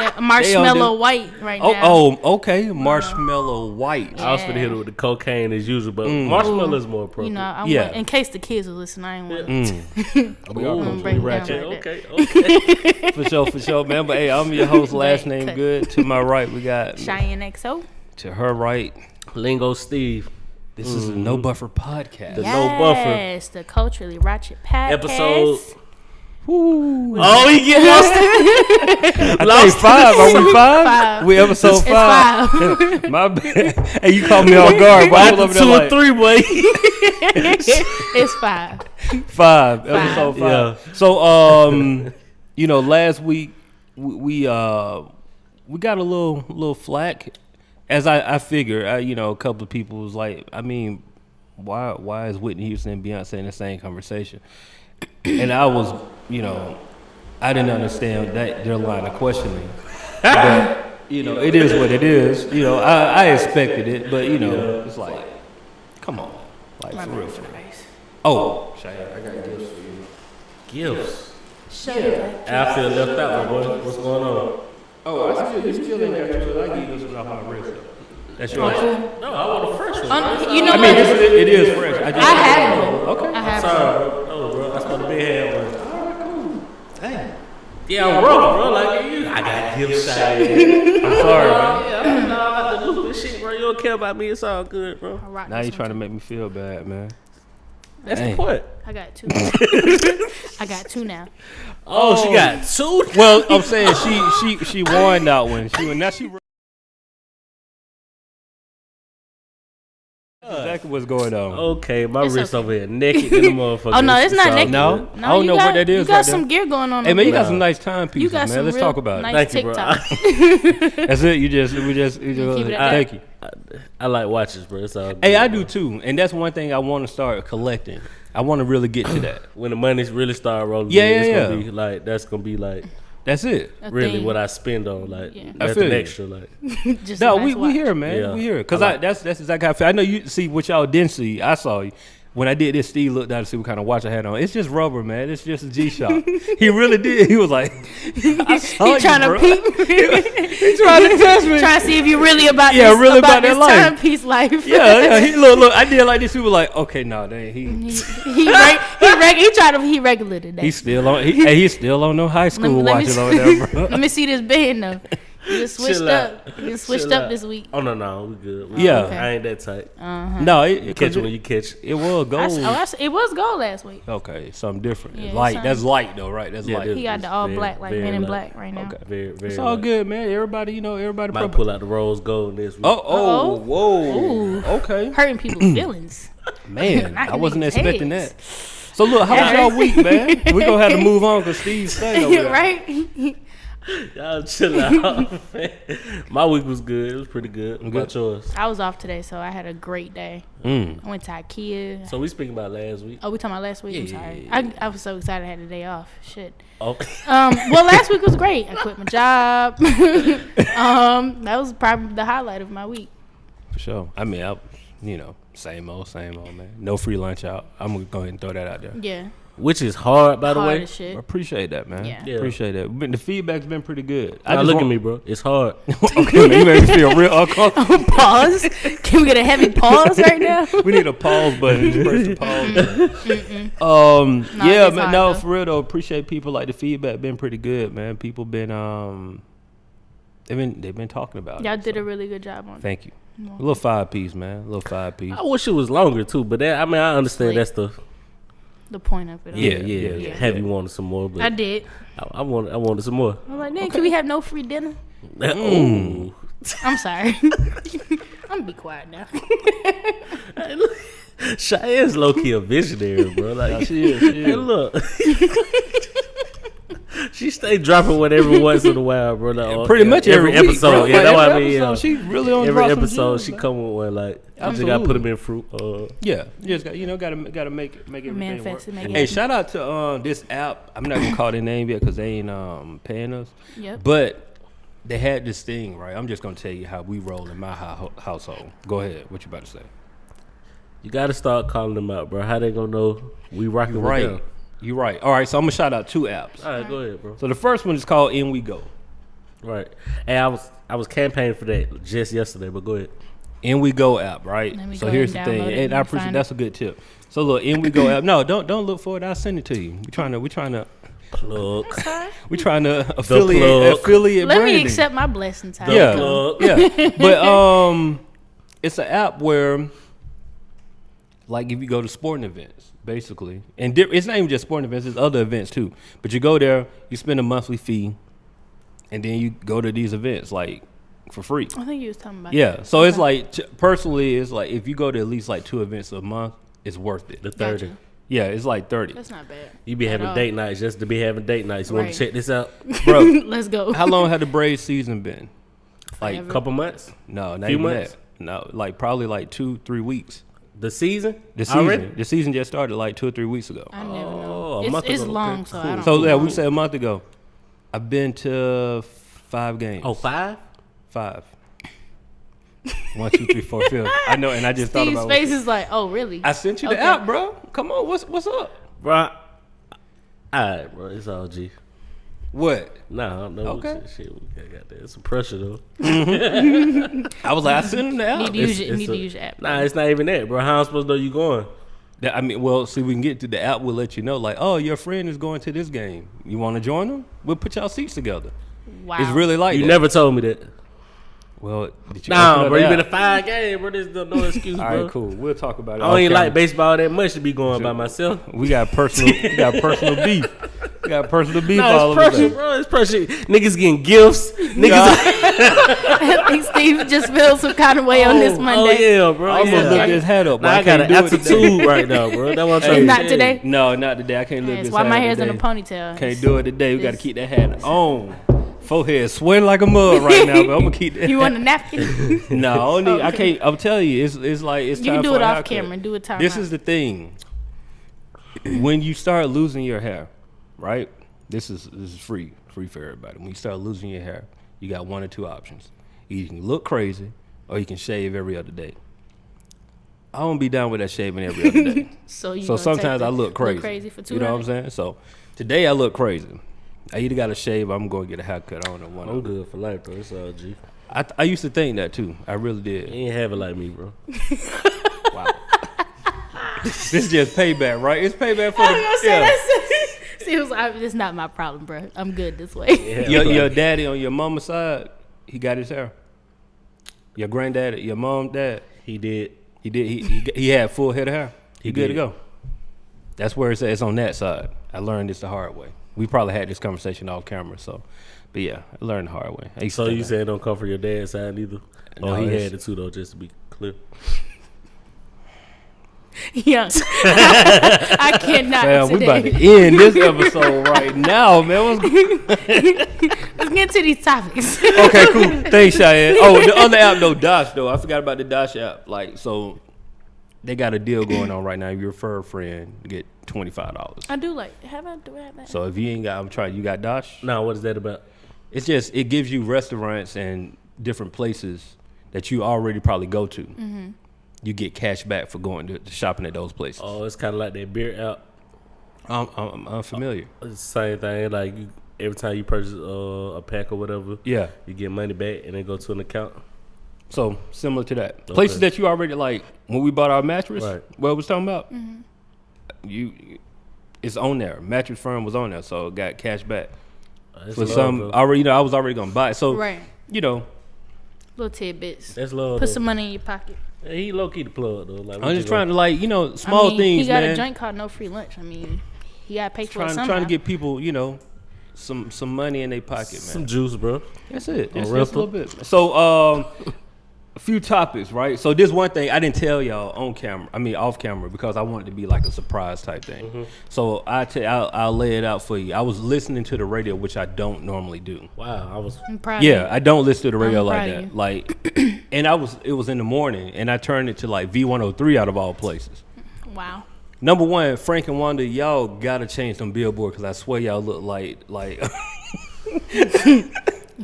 That marshmallow white right now. Oh, okay. Marshmallow white. I was gonna hit it with the cocaine as usual, but marshmallow is more appropriate. You know, I want, in case the kids are listening, I ain't want to. We all break it ratchet. down like Okay. For sure, man. But hey, I'm your host. Last name Cut. Good. To my right, we got Cheyenne XO. to her right. Lingo Steve. This is a No Buffer podcast. The No Buffer. Yes, the Culturally Ratchet podcast. Episode. Woo. Oh, he get lost. I think 5. Are we 5? Five. We episode It's 5. My bad. Hey, you caught me off guard. But I was over there 2 or like, 3, boy. It's 5. 5. Episode 5. Yeah. So, you know, last week we got a little flack. As I figure, you know, a couple of people was like, I mean, why is Whitney Houston and Beyonce in the same conversation? And I was, you know, I didn't understand their line of questioning. But, you know, it is what it is. You know, I expected it, but, you know, it's like, come on. Like, for real. Oh, Cheyenne, I got gifts for you. Gifts. Shut I feel left out, my boy. What's going on? Oh, you still ain't got yours. I give you this one off my wrist. That's yours. No, I want a fresh one. You know I mean, what? it is fresh. I have one. Okay. I have one. Sorry, bro. Oh, bro. That's what the big head was. All right, cool. Dang. Yeah, I'm rough, bro. Like, I got gifts, Cheyenne. I'm sorry, man. Yeah, I like the loop and shit, bro. You don't care about me. It's all good, bro. I rock Now this you one trying to too. make me feel bad, man. That's Dang. the point. I got 2. I got 2 now. Oh, she got 2? Well, I'm saying she won that one. She exactly what's going on. Okay, my It's wrist okay. over here naked in the motherfucker. Oh no, it's not all naked. No? good. I don't know what that is You got right some there. gear going on. Hey man, you got No. some nice timepieces, You got man. some Let's real talk about nice Thank you, bro. TikTok. That's it. We just keep it at thank you. I like watches, bro. It's all good. Hey, I do too, and that's one thing I want to start collecting. I want to really get to that. When the money really start rolling, Yeah, in, yeah, it's gonna be like that's gonna be like That's it. A really thing. what I spend on like Yeah. I that's feel an you. extra like. Just No, a nice we watch. here, man. Yeah. We here because I like- that's exactly how I feel. I know you see what y'all didn't see. I saw you. When I did this, Steve looked down to see what kind of watch I had on. It's just rubber, man. It's just a G-Shock. He really did. He was like, I saw He you, trying to bro. peep. He trying to test me. Trying to see if you really about Yeah, this, really about about that this life. timepiece life. Yeah. He look. I did like this. He was like, okay, no, dang, he regular today. he's still on. He's still on no high school Let me watches over there, bro. Let me see this band though. You just switched Chill up. out. You just switched Chill up out. this week. Oh no, we good. Yeah. okay. I ain't that tight. No, it Catch it when you catch. it was gold. It was gold last week. Okay, something different. Yeah, light. something- That's light though, right? That's light. it He got is the all very- black, like very Men in light. Black right now. Okay. Very, very. It's all light. good, man. Everybody, everybody. Might pull out the rose gold this week. Oh, Uh-oh. whoa. Ooh. Okay. Hurting people's feelings. Man, Knocking I wasn't niggas' expecting heads. that. So look, how was y'all week, man? We gonna have to move on because Steve's staying over there. Right? Y'all chill out. Man. My week was good. It was pretty good. What about yours? I was off today, so I had a great day. I went to IKEA. So we speaking about last week. Oh, we talking about last week? I'm sorry. I was so excited I had a day off. Shit. Oh, Well, last week was great. I quit my job. That was probably the highlight of my week. For sure. I mean, same old, man. No free lunch out. I'm gonna go ahead and throw that out there. Yeah. which is hard, by the Hard way. as shit. I appreciate that, man. Yeah. Yeah. Appreciate that. The feedback's been pretty good. Now look at me, bro. It's hard. Okay, man, you made me feel real uncomfortable. Pause. Can we get a heavy pause right now? We need a pause button. Just press the pause button. No, Yeah, it's man. hard, No, though. for real though. Appreciate people. Like the feedback been pretty good, man. People been they've been talking about Y'all it. did so a really good job on it. Thank you. A little 5-piece, man. A little 5-piece. I wish it was longer too, but that, I mean, I understand Like- that's the The point of it. Yeah. Heavy wanted some more, but I did. I wanted some more. I was like, can we have no free dinner? Ooh. I'm sorry. I'm gonna be quiet now. Hey, look, Cheyenne's low key a visionary, bro. Like She is. hey, look. She stay dropping one every once in a while, bro. Like, Pretty much every week, episode. bro. Yeah, Like, that's what I every mean. Yeah. episode, she really on Every drop some episode, gems, she man. come with one like. I just Absolutely. gotta put them in fruit. Yeah, you just gotta make everything Manifest work. it, make it Hey, happen. shout out to this app. I'm not gonna call their name yet because they ain't paying us. Yep. But they had this thing, right? I'm just gonna tell you how we roll in my household. Go ahead. What you about to say? You gotta start calling them out, bro. How they gonna know we rocking with Right. them? You're right. All right. So I'm gonna shout out 2 apps. All right, go ahead, bro. So the first one is called In We Go. Right. Hey, I was campaigning for that just yesterday, but go ahead. InWeGo app, right? Let me So go here's the ahead and thing, download it and I and appreciate find that's a good tip. So look, InWeGo app. No, don't look for it. I'll send it to you. We trying to Plug. affiliate plug. Let branding. me accept my blessings. How Yeah. it go. Yeah, but it's an app where, like, if you go to sporting events, basically, and it's not even just sporting events; it's other events too. But you go there, you spend a monthly fee, and then you go to these events like for free. I think you was talking about. Yeah, that. so it's Okay. like personally, it's like if you go to at least like 2 events a month, it's worth it. The 30. Gotcha. Yeah, it's like 30. That's not bad. You be At having all. date nights just to be having date nights. You want Right. to check this out? Bro, Let's go. how long had the Braves season been? Like, Forever. Couple months? no, not Few even months? that. No, like probably like 2-3 weeks. The season? The season, Already? the season just started like 2 or 3 weeks ago. I never Oh, know. a month It's ago. long, Okay, so I cool. don't. So yeah, we know. said a month ago. I've been to 5 games. Oh, 5? 5. 1, 2, 3, 4, 5. I know, and I just thought Steve's about. face is like, oh really? I sent you the Okay. app, bro. Come on, what's up? Bro. Alright, bro. It's all G. What? Nah, no Okay. shit. We got that. It's some pressure, though. I was like, I sent him the app. Need to use it. Need to use your app. Nah, it's not even that, bro. How I'm supposed to know you going? I mean, well, see, we can get to the app. We'll let you know, like, oh, your friend is going to this game. You want to join them? We'll put y'all seats together. Wow. It's really like You that. never told me that. Well, did you? Nah, open up bro. the You been app? to 5 games, bro. There's no excuse, All bro. right, cool. We'll talk about it. I don't even off like camera. baseball that much to be going by myself. We got personal. We got personal beef. We got personal beef No, all it's over pressure, the bro. It's pressure. Niggas getting gifts. Niggas. I think Steve just feels some kind of way on this Oh Monday. yeah, bro. I'm gonna Yeah. lift his head up. Nah, But I got an can't do it today. attitude right now, bro. That's what I'm trying to Not tell you. today. No, not today. I can't lift That's this why hat my up hair's in a today. ponytail. Can't do it today. We got to It's- keep that hat on. Forehead sweating like a mug right now, but I'm gonna keep that. You want a napkin? No, I don't need, I Okay. can't. I'm telling you, it's like it's You time can do for it a off haircut. camera. Do it time. This is the thing. When you start losing your hair, right? This is free for everybody. When you start losing your hair, you got 1 or 2 options. Either you can look crazy, or you can shave every other day. I don't be down with that shaving every other day. So you. So gonna sometimes take I the- look crazy. for 2 You know what I'm saying? So today I look crazy. I either got to shave, or I'm going to get a haircut. I don't know one. I'm of them. good for life, bro. It's all G. I used to think that too. I really did. You ain't have it like me, bro. Wow. This is just payback, right? It's payback for the. See, it was like, it's not my problem, bro. I'm good this way. Your daddy on your mama's side, he got his hair. Your granddaddy, your mom, dad, He did. he did. He had full head of hair. He good to did. go. That's where it's at. It's on that side. I learned this the hard way. We probably had this conversation off camera, so. But yeah, I learned the hard way. I used to So think you that. saying don't come from your dad's side either? No, Oh, he it's- had it too though, just to be clear. Yeah. I cannot. Fam, we about to today. end this episode right now, man. Let's get to these topics. Okay, cool. Thanks, Cheyenne. Oh, the other app though, Dosh though. I forgot about the Dosh app. Like, so they got a deal going on right now. If you refer a friend, you get $25. I do like. Do I have that? So if you ain't got, I'm trying. You got Dosh? Nah, what is that about? It's just it gives you restaurants and different places that you already probably go to. Mm-hmm. You get cash back for going to shopping at those places. Oh, it's kind of like that beer app. I'm unfamiliar. It's the same thing. Like you, every time you purchase a pack or whatever, Yeah. you get money back and then go to an account. So similar to that. Places that you already like when we bought our mattress, Right. what I was talking about, Mm-hmm. it's on there. Mattress Firm was on there, so it got cash back That's for love, some. bro. Already, I was already gonna buy it. So Right. Little tidbits. That's love. Put though. some money in your pocket. Yeah, he low key the plug though. Like, I'm just trying to small I mean, things, He got man. a joint called No Free Lunch. I mean, he got to pay for it somehow. Trying to get people, some money in their pocket, man. some juice, bro. That's it. On That's just a rental. little bit. So, a few topics, right? So this one thing I didn't tell y'all on camera. I mean, off camera because I wanted to be like a surprise type thing. Mm-hmm. So I'll lay it out for you. I was listening to the radio, which I don't normally do. Wow, I was. I'm proud Yeah, of I don't listen to the radio I'm like proud of that. you. Like, and it was in the morning, and I turned it to like V103 out of all places. you. Wow. Number one, Frank and Wanda, y'all gotta change them billboard because I swear y'all look like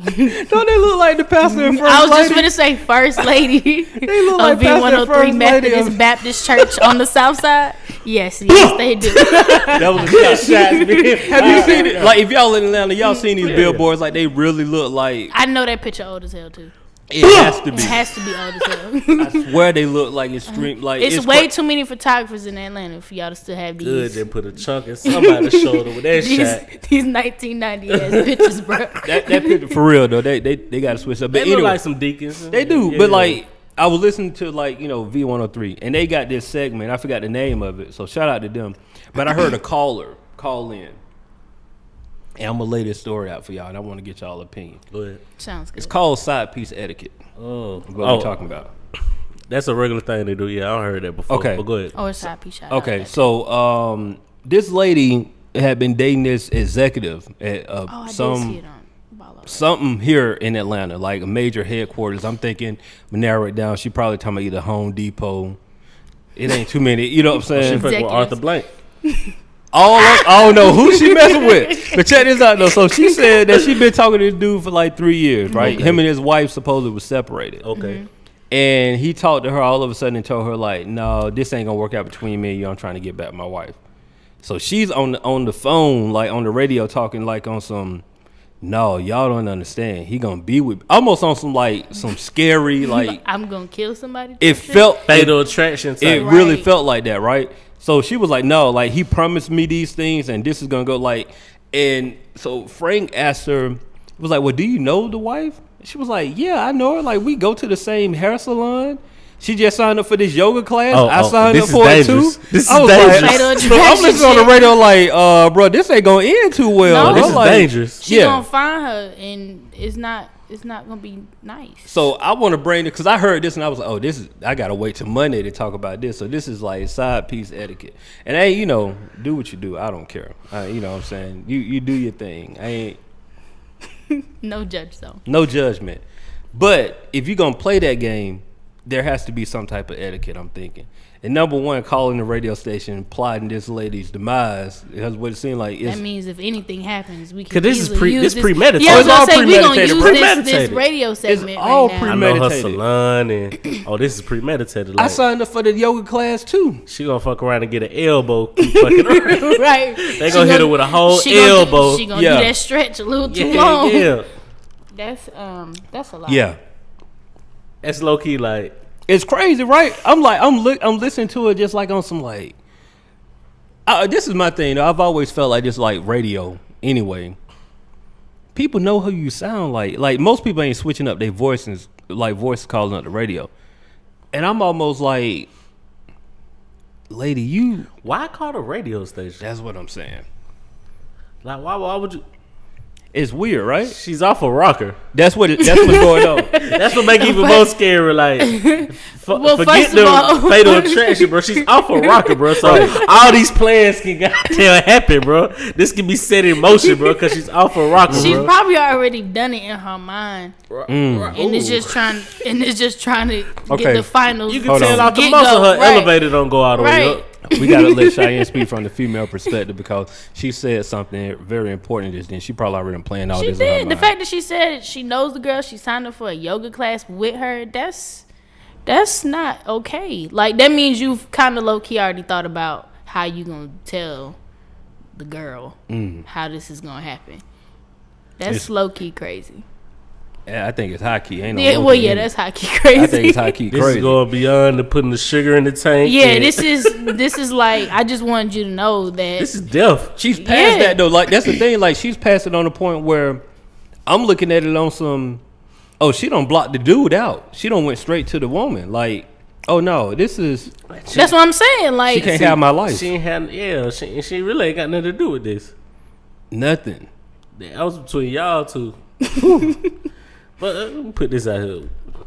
Don't they look like the pastor and first I was just lady? gonna say first lady They look of like pastor and V103 first lady Methodist of- Baptist Church on the South Side. Yes, they do. That was a good shot, man. Have you seen it? Like, if y'all in Atlanta, y'all seen these billboards? Like, they really look like I know that picture old as hell too. it has to It be. has to be old as hell. I swear they look like extreme. Like, It's way too many photographers in Atlanta for y'all to still have Good, these. they put a chunk in somebody's shoulder with that shot. These 1990 ass pictures, bro. that picture for real though. They got to switch up. But They look anyway, like some deacons. they do. Yeah. But like, I was listening to like V103, and they got this segment. I forgot the name of it, so shout out to them. But I heard a caller call in, and I'm gonna lay this story out for y'all, and I want to get y'all opinion. Go ahead. Sounds good. It's called side piece etiquette. Oh, What we talking about? That's a regular thing they do. Yeah, I heard that before. Okay. But go ahead. Or side piece shot. Okay, so this lady had been dating this executive at Oh, I did see some it on Ball Out. something here in Atlanta, like a major headquarters. I'm thinking, narrow it down. She probably talking about either Home Depot. It ain't too many. You know what I'm She saying? fucking with Arthur Blank. I don't know who she messing with. But check this out though. So she said that she been talking to this dude for like 3 years, right? Okay. Him and his wife supposedly was separated. Okay. And he talked to her all of a sudden and told her like, no, this ain't gonna work out between me and you. I'm trying to get back my wife. So she's on the phone, like on the radio, talking like on some, no, y'all don't understand. He gonna be with, almost on some like some scary, like I'm gonna kill somebody. it type shit? felt Fatal attraction it type. really Right. felt like that, right? So she was like, no, like he promised me these things and this is gonna go like, and so Frank asked her, was like, well, do you know the wife? She was like, yeah, I know her. Like we go to the same hair salon. She just signed up for this yoga class. I signed this up is for dangerous. it too. This is I was dangerous. like, Fatal so I'm attraction listening on the shit. radio like, bro, this ain't gonna end too well. No. bro. This is Like, dangerous. She yeah. gonna find her, and it's not gonna be nice. So I want to bring it because I heard this and I was like, oh, this is, I gotta wait till Monday to talk about this. So this is like side piece etiquette. And hey, do what you do. I don't care. You know what I'm saying? You do your thing. I ain't No judge though. no judgment. But if you're gonna play that game, there has to be some type of etiquette. I'm thinking. And number one, calling the radio station, plotting this lady's demise. That's what it seemed like. That means if anything happens, we can. 'Cause this is easily use this premeditated. Yeah, I was It's all gonna say we gonna premeditated. use this Premeditated. radio segment all right now. I know her premeditated. salon and this is premeditated. I Like, signed up for the yoga class too. she gonna fuck around and get an elbow. Keep fucking around. Right. They gonna hit her with a whole she gonna elbow. She gonna Yeah. do that stretch a little too Yeah, long. yeah. That's a lot. Yeah. That's low key like. It's crazy, right? I'm like, I'm listening to it just like on some like. This is my thing. Though. I've always felt like this, like radio. Anyway, people know who you sound like. Like most people ain't switching up their voices, like voice calling up the radio. And I'm almost like, lady, you. Why call the radio station? That's what I'm saying. Like, why would you? It's weird, right? She's off a rocker. That's what's going on. That's what make it even more scary. Like, Well, forget first of the all- fatal attraction, bro. She's off a rocker, bro. So all these plans can goddamn happen, bro. This can be set in motion, bro, because she's off a rocker, She's bro. probably already done it in her mind, and it's just trying to Okay. get the final. You can Hold tell on. out the get muscle go, her right. elevator don't go all the way Right. up. We gotta let Cheyenne speak from the female perspective because she said something very important just then. She probably already planned all She this in her did. The mind. fact that she said she knows the girl, she signed up for a yoga class with her. That's not okay. Like that means you've kind of low key already thought about how you gonna tell the girl how this is gonna happen. That's It's- low key crazy. Yeah, I think it's high key. Ain't no Yeah, low well, key yeah, in it. that's high key crazy. I think it's high key This crazy. is going beyond the putting the sugar in the tank. Yeah, and this is like I just wanted you to know that this is death. She's past Yeah. that though. Like that's the thing. Like she's past it on the point where I'm looking at it on some. Oh, she don't block the dude out. She don't went straight to the woman. Like, oh no, this is. that's what I'm saying. Like She can't have my life. She ain't had, yeah, she really ain't got nothing to do with this. Nothing. That was between y'all two. But let me put this out here.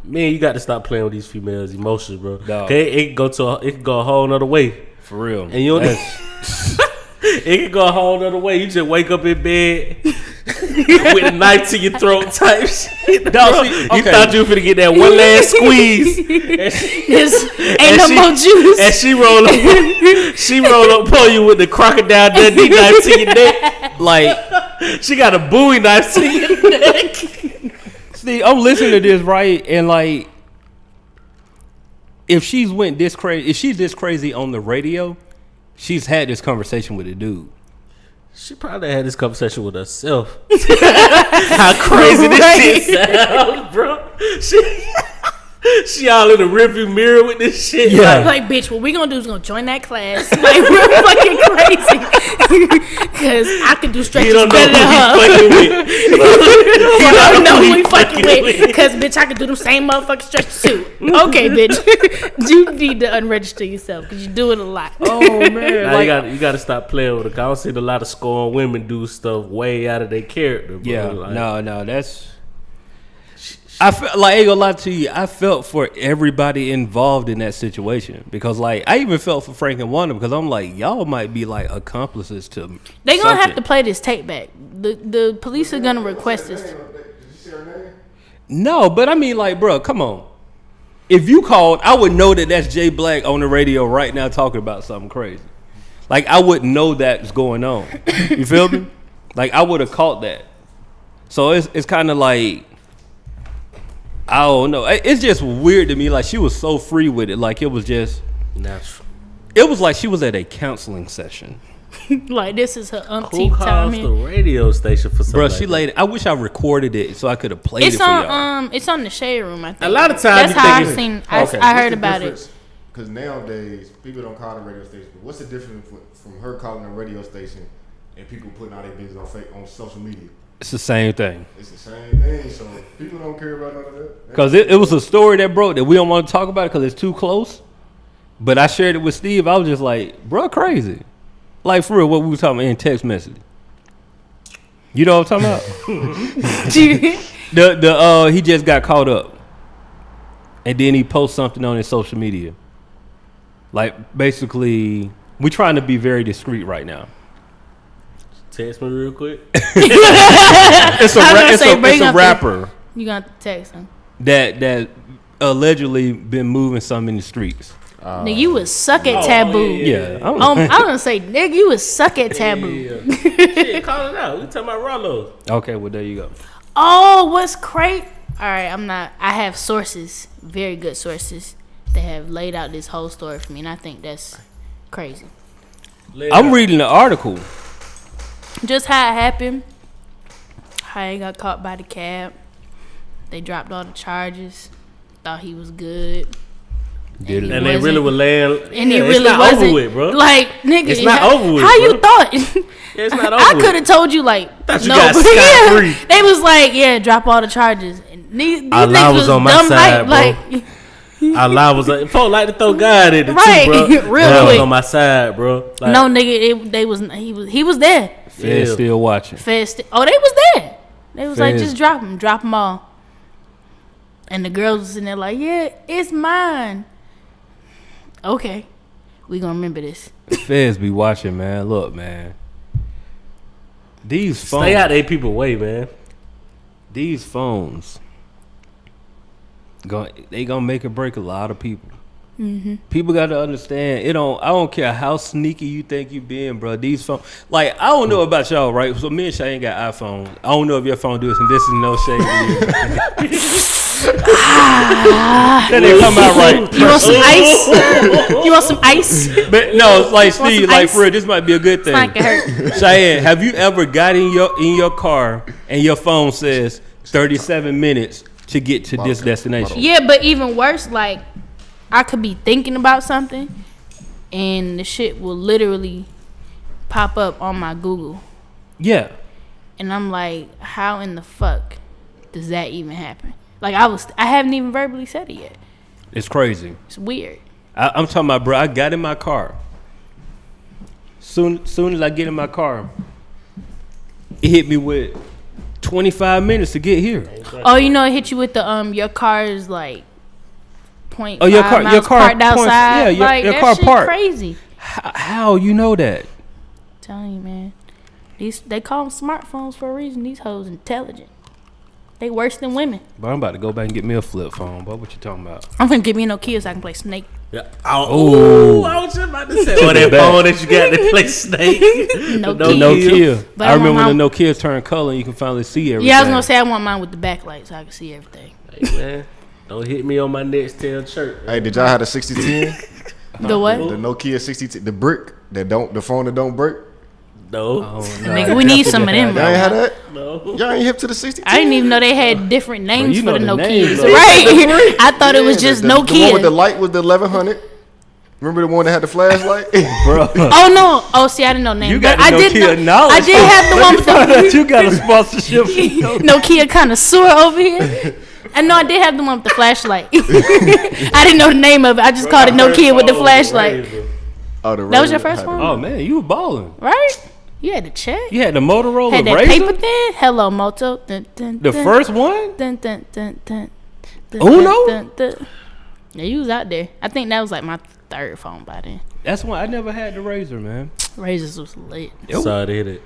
Man, you got to stop playing with these females' emotions, bro. Dog. Okay, it can go a whole nother way. For real. And you don't That's- it can go a whole other way. You just wake up in bed with a knife to your throat type shit. No, bro. see, You okay. thought you were finna get that one last squeeze. There's ain't And no she- more juice. And she roll up on you with the crocodile Dundee knife to your neck. like She got a Bowie knife to your neck. Steve, I'm listening to this right, and like, if she's this crazy on the radio, she's had this conversation with a dude. She probably had this conversation with herself. How crazy this shit sounds, bro. She all in the rearview mirror with this shit. Yeah. Like, bitch, what we gonna do is gonna join that class. Like, we're fucking crazy. Because I can do stretches You don't know better than her. who we fucking with. You don't know who we fucking with. Because, bitch, I can do the same motherfucking stretches too. Okay, bitch. You need to unregister yourself because you do it a lot. Oh man, Nah, like, you gotta stop playing with it. 'Cause I don't see a lot of scorned women do stuff way out of their character. Bro. yeah, Like, no, that's. I felt like, I ain't gonna lie to you. I felt for everybody involved in that situation because, like, I even felt for Frank and Wanda because I'm like, y'all might be like accomplices to. They gonna have something. to play this tape back. The police are gonna request this. Did you see her name? No, but I mean, like, bro, come on. If you called, I would know that that's Jay Black on the radio right now talking about something crazy. Like, I wouldn't know that's going on. You feel me? Like, I would have caught that. So it's kind of like, I don't know. It's just weird to me. Like, she was so free with it. Like, it was just, natural. it was like she was at a counseling session. Like, this is her Who umpteenth time calls the in. radio station for something? Bro, like she that? laid. I wish I recorded it so I could have played it It's for y'all. on it's on the Shade Room, I think. A lot of times that's you how think I it's- seen. Okay. I heard about it. Because nowadays, people don't call the radio station. But what's the difference from her calling a radio station and people putting all their business on social media? It's the same thing. It's the same thing. So people don't care about none of that. Because it was a story that broke that we don't want to talk about it because it's too close. But I shared it with Steve. I was just like, bro, crazy. Like, for real, what we were talking about in text message. You know what I'm talking about? He just got caught up. And then he posts something on his social media. Like, basically, we're trying to be very discreet right now. Text me real quick. It's a rapper You gonna text him. that allegedly been moving some in the streets. Nigga, you would suck at taboo. Yeah. I was gonna say, nigga, you would suck at taboo. Shit, call it out. We talking about Rollo. Okay, well, there you go. Oh, what's crazy? All right, I have sources, very good sources, that have laid out this whole story for me, and I think that's crazy. I'm reading the article. Just how it happened. How he got caught by the cab. They dropped all the charges. Thought he was good. Did it? And they really were laying. And yeah, it really it's not wasn't. over with, bro. Like, nigga, It's not over with, how bro. you thought? Yeah, it's not over I with. could have told you, like, Thought you no, got but scot-free. yeah, they was like, yeah, drop all the charges. And these Allah niggas was on my dumb side, hype, bro. Allah was like, folks like to throw God in it Right, too, bro. real God was quick. on my side, bro. Like, No, nigga, he was there. Feds Yeah. still watching. They was there. They was like, Feds. just drop them all. And the girls was in there like, yeah, it's mine. Okay, we gonna remember this. Feds be watching, man. Look, man. These phones. stay out they people way, man. These phones. They gonna make or break a lot of people. Mm-hmm. People got to understand. I don't care how sneaky you think you been, bro. These phones, like, I don't know about y'all, right? So me and Shay ain't got iPhone. I don't know if your phone do this, and this is no shade to you. That didn't come out right. You want some ice? You want some ice? But no, it's like Want Steve, some like ice? for real, this might be a good thing. Like it hurt. Cheyenne, have you ever got in your car and your phone says 37 minutes to get to this destination? Yeah, but even worse, like, I could be thinking about something, and the shit will literally pop up on my Google, Yeah. and I'm like, how in the fuck does that even happen? Like, I haven't even verbally said it yet. It's crazy. It's weird. I'm talking about, bro, I got in my car. Soon as I get in my car, it hit me with 25 minutes to get here. Oh, you know, it hit you with the your car is like 0.5 Oh, your car- miles your car parked point- outside. yeah, your- like, your that car shit parked. crazy. How you know that? Telling you, man. They call them smartphones for a reason. These hoes intelligent. They worse than women. But I'm about to go back and get me a flip phone. But what you talking about? I'm finna give me a Nokia so I can play Snake. Yeah. Oh, I was just about to say. Or that back. phone that you got to play Snake. No No Nokia. Nokia. But I I remember want when the Nokia turned color and you can finally see everything. Yeah, I was gonna say I want mine with the backlight so I can see everything. Hey, man, don't hit me on my next tail shirt. Hey, did y'all have the 6010? The what? The Nokia 6010, the brick the phone that don't break. No, Oh, no, Nigga, we need some of them. Y'all ain't had that? no. Y'all ain't hip to the 6010? I didn't even know they had different names you for know the the Nokias. names, though. Right. I thought it was just the one with the Nokia. light was the 1100. Remember the one that had the flashlight? bro. Oh no! Oh, see, I didn't know names. You got but the I did. Nokia Know, knowledge. I did have the one with the You got a sponsorship. from Nokia connoisseur over here. I know I did have the one with the flashlight. I didn't know the name of it. I just called it Nokia with the flashlight. Oh, the That was your Razor first had one? the- Oh man, you were balling. Right? You had to check. You had the Motorola Had that Razr. paper thin. Hello, Moto. Dun, dun, The dun, first one. Dun, dun, dun, dun, dun, Uno? dun, dun. Yeah, you was out there. I think that was like my third phone by then. That's why I never had the Razor, man. Razors was lit. Sorry to hit it.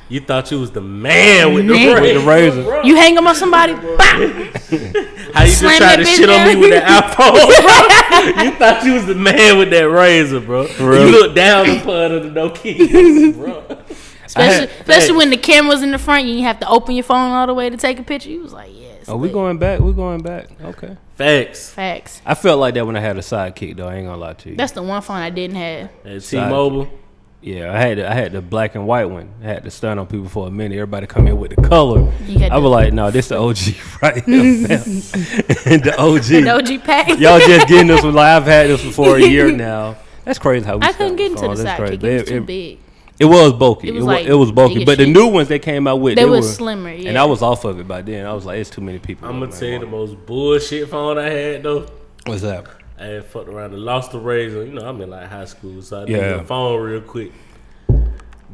You thought you was the man with the Man. razor. With the Razor. bro. You hang them on somebody, bam! How you just Slam try that to bitch shit on me down. with that iPhone? You thought you was the man with that razor, bro. real. You look down upon the Nokia, bro. Especially when the camera's in the front, you have to open your phone all the way to take a picture. You was like, yes. Oh, we going back. We going back. Okay. Facts. Facts. I felt like that when I had a Sidekick, though. I ain't gonna lie to you. That's the one phone I didn't have. At T-Mobile. Yeah, I had the black and white one. I had to stun on people for a minute. Everybody come in with the color. You had I the- was like, no, this the OG right here, fam. The OG. The OG pack. Y'all just getting this one. Like, I've had this one for a year now. That's crazy how we I couldn't started get into the phones. That's Sidekick. crazy. It was too big. It was bulky. It was like it was bulky. big as But the shit. new ones they came out with, They were was slimmer, yeah. And I was off of it by then. I was like, it's too many people. I'm man. gonna tell you the most bullshit phone I had though. What's that? I had fucked around and lost the razor. You know, I'm in like high school, so I Yeah. needed a phone real quick.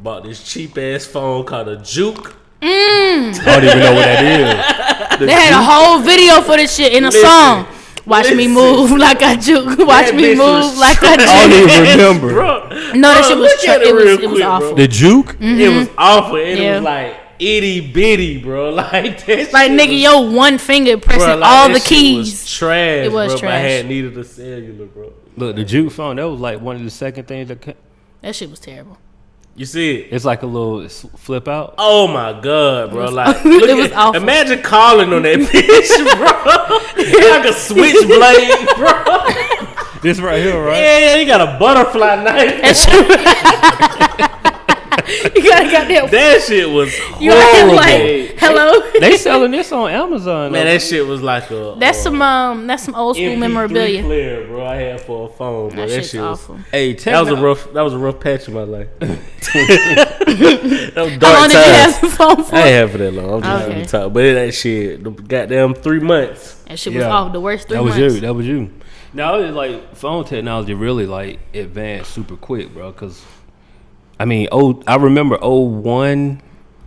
Bought this cheap ass phone called a Juke. I don't even know what that They had a whole video for this shit in a song. Watch me listen. move like I juke. Watch That me bitch was move like I is. I juke. don't even remember. Bro, No, that bro, shit was look at it was real it was quick, awful. bro. The Juke? It was awful. And Yeah. it was like itty bitty, bro. Like that. Like shit nigga, was, your one finger pressing bro, like, all that the shit keys. Was trash. It was bro, but I trash. had needed a cellular, bro. Look, the Juke phone, that was like one of the second things that That shit was terrible. You see it? it's like a little flip out. Oh my god, bro! was- Like, it look was at, awful. Imagine calling on that bitch, bro. Like a switchblade, bro. This right here, right? Yeah, you got a butterfly knife. That shit. You gotta got that. That shit was You gotta have horrible. like, hello. They selling this on Amazon. Man, though. that shit was like a That's some old school MP3 memorabilia. player, bro. I had for a phone, bro. That That shit's shit was. awful. Hey, That was a rough patch in my life. That was How dark long did you have times. the phone for? I ain't have for that long. I'm just Okay. having to talk, but it ain't shit. The goddamn 3 months. That shit was Yeah. off the worst 3 That was months. you. That was you. Now it's like phone technology really like advanced super quick, bro. Cause I mean, I remember 01.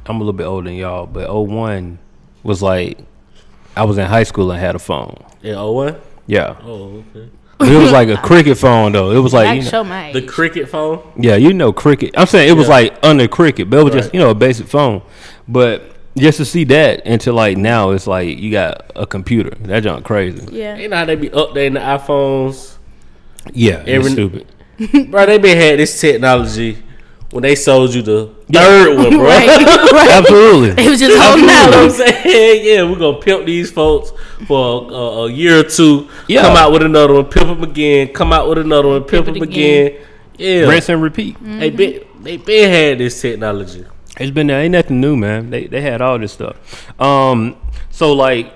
I'm a little bit older than y'all, but 01 was like I was in high school and had a phone. Yeah, 01? Yeah, Oh, okay. but it was like a cricket phone though. It was I like can you know, show my age. The cricket phone. yeah, you know cricket. I'm saying it was Yeah. like under cricket, but it was just Right. a basic phone. But just to see that into like now, it's like you got a computer. That junk crazy. Yeah. You know how they be updating the iPhones, Yeah, Every- it's stupid. bro. They been had this technology when they sold you the third one, bro. Right. Right. Absolutely. It was just holding You know what I'm out. saying? Yeah, we're gonna pimp these folks for a year or two. Yeah. Come out with another one, pimp them again. Come out with another one, pimp Pimp them it again. Yeah, Rinse and repeat. they been had this technology. It's been there. Ain't nothing new, man. They had all this stuff. So like,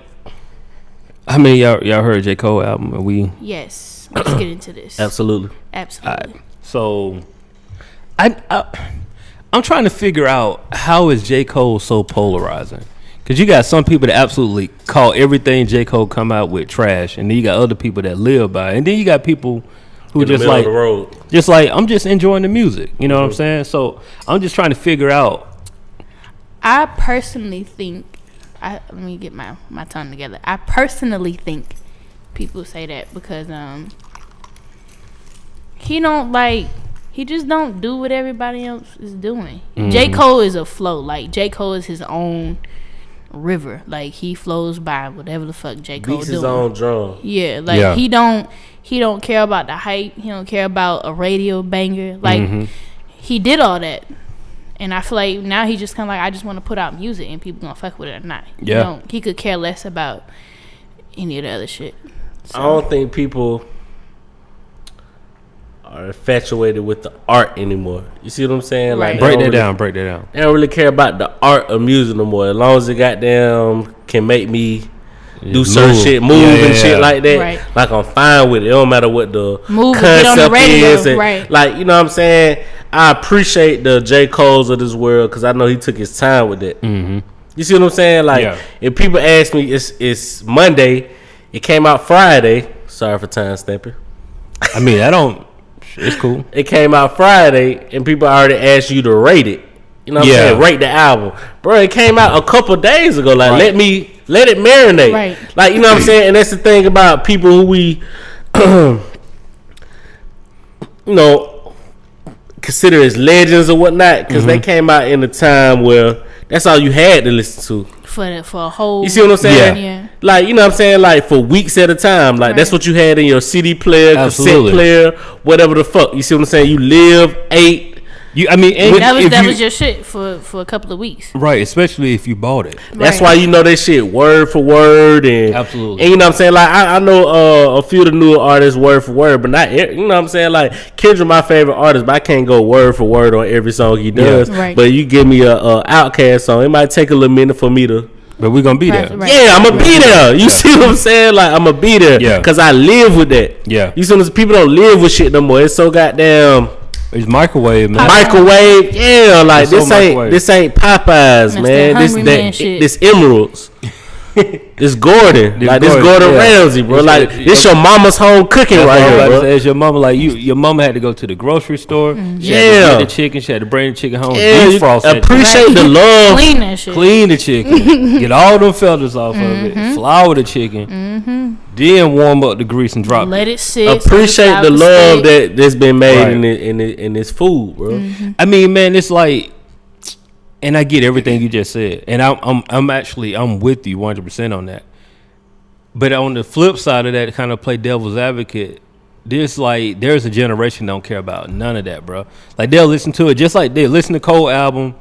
I mean, y'all heard J. Cole album? And we Yes. Let's get into this. Absolutely. Absolutely. so I'm trying to figure out how is J. Cole so polarizing? Because you got some people that absolutely call everything J. Cole come out with trash, and then you got other people that live by it. And then you got people who In the just middle like of the road. just like I'm just enjoying the music. You know what I'm saying? So I'm just trying to figure out. I personally think, let me get my tongue together. I personally think people say that because he just don't do what everybody else is doing. J. Cole is a flow. Like J. Cole is his own river. Like he flows by whatever the fuck J. Cole Beats doing. his own drum. Yeah, like Yeah. he don't care about the hype. He don't care about a radio banger. Like he did all that. And I feel like now he just kind of like, I just want to put out music and people gonna fuck with it or not. Yeah. He could care less about any of the other shit. So. I don't think people are infatuated with the art anymore. You see what I'm saying? Right. Like Break they that don't down. Break that down. They don't really care about the art of music no more. As long as it goddamn can make me do certain shit, move and shit like that. Right. Like I'm fine with it. It don't matter what the Move, get on the concept radio, is. And, right. like, you know what I'm saying? I appreciate the J. Cole's of this world because I know he took his time with it. Mm-hmm. You see what I'm saying? Like, Yeah. if people ask me, it's Monday, it came out Friday. Sorry for time stamping. I mean, I don't. It's cool. It came out Friday, and people already asked you to rate it. You know what I'm saying? Rate the album. Bro, it came out a couple days ago. Like, let it marinate. Right. Like, you know what I'm saying? And that's the thing about people who we, you know, consider as legends or whatnot, because they came out in a time where that's all you had to listen to. For a whole. You see what I'm saying? Yeah. Like, you know what I'm saying? Like, for weeks at a time. Like, that's what you had in your CD player, Absolutely. cassette player, whatever the fuck. You see what I'm saying? You live, ate. I mean, and That if you- was your shit for a couple of weeks. right, especially if you bought it. That's Right. why you know that shit word for word. And Absolutely. And you know what I'm saying? Like, I know a few of the newer artists word for word, but not, you know what I'm saying? Like, Kendrick my favorite artist, but I can't go word for word on every song he does. Yeah. Right. But you give me a Outkast song, it might take a little minute for me to. But we're gonna be Right, there. right. Yeah, I'm gonna be there. You see what I'm saying? Like, I'm gonna be there. Yeah. Cause I live with that. Yeah. You see, people don't live with shit no more. It's so goddamn It's microwave, man. microwave. Yeah, like It's so microwave. this ain't Popeyes, That's man. that Hungry Man shit. This Emeralds. This Gordon. This Gordon yeah. Ramsay, bro. It's- Like, this your mama's home cooking That's right what I was here, about to bro. say. It's your mama. Like your mama had to go to the grocery store. She had to Yeah. get the chicken. She had to bring the chicken home. Yeah, you defrost that appreciate Right. the love. Clean that shit. Clean the chicken, get all them feathers off of it, flour the chicken, then warm up the grease and drop Let it. it sit. Appreciate so the it's love stick. that's been made Right. in this food, bro. I mean, man, it's like, and I get everything you just said, and I'm with you 100% on that. But on the flip side of that, kind of play devil's advocate. There's a generation that don't care about none of that, bro. Like they'll listen to it just like they listen to Cole album,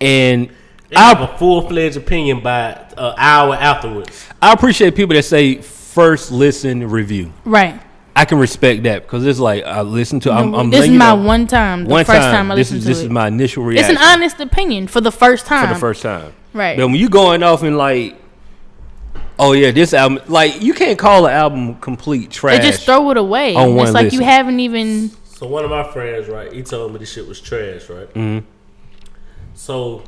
and They have a full-fledged opinion by an hour afterwards. I appreciate people that say first listen review. Right. I can respect that because it's like I listen to. I'm This is letting you my know, one time. The one first time I This listened is to it. my initial It's reaction an honest opinion for the first time. for the first time. Right. But when you going off and like, oh yeah, this album, like you can't call an album complete trash. They just throw it away. on one It's like listen. you haven't even. So one of my friends, right, he told me this shit was trash, right? Mm-hmm. So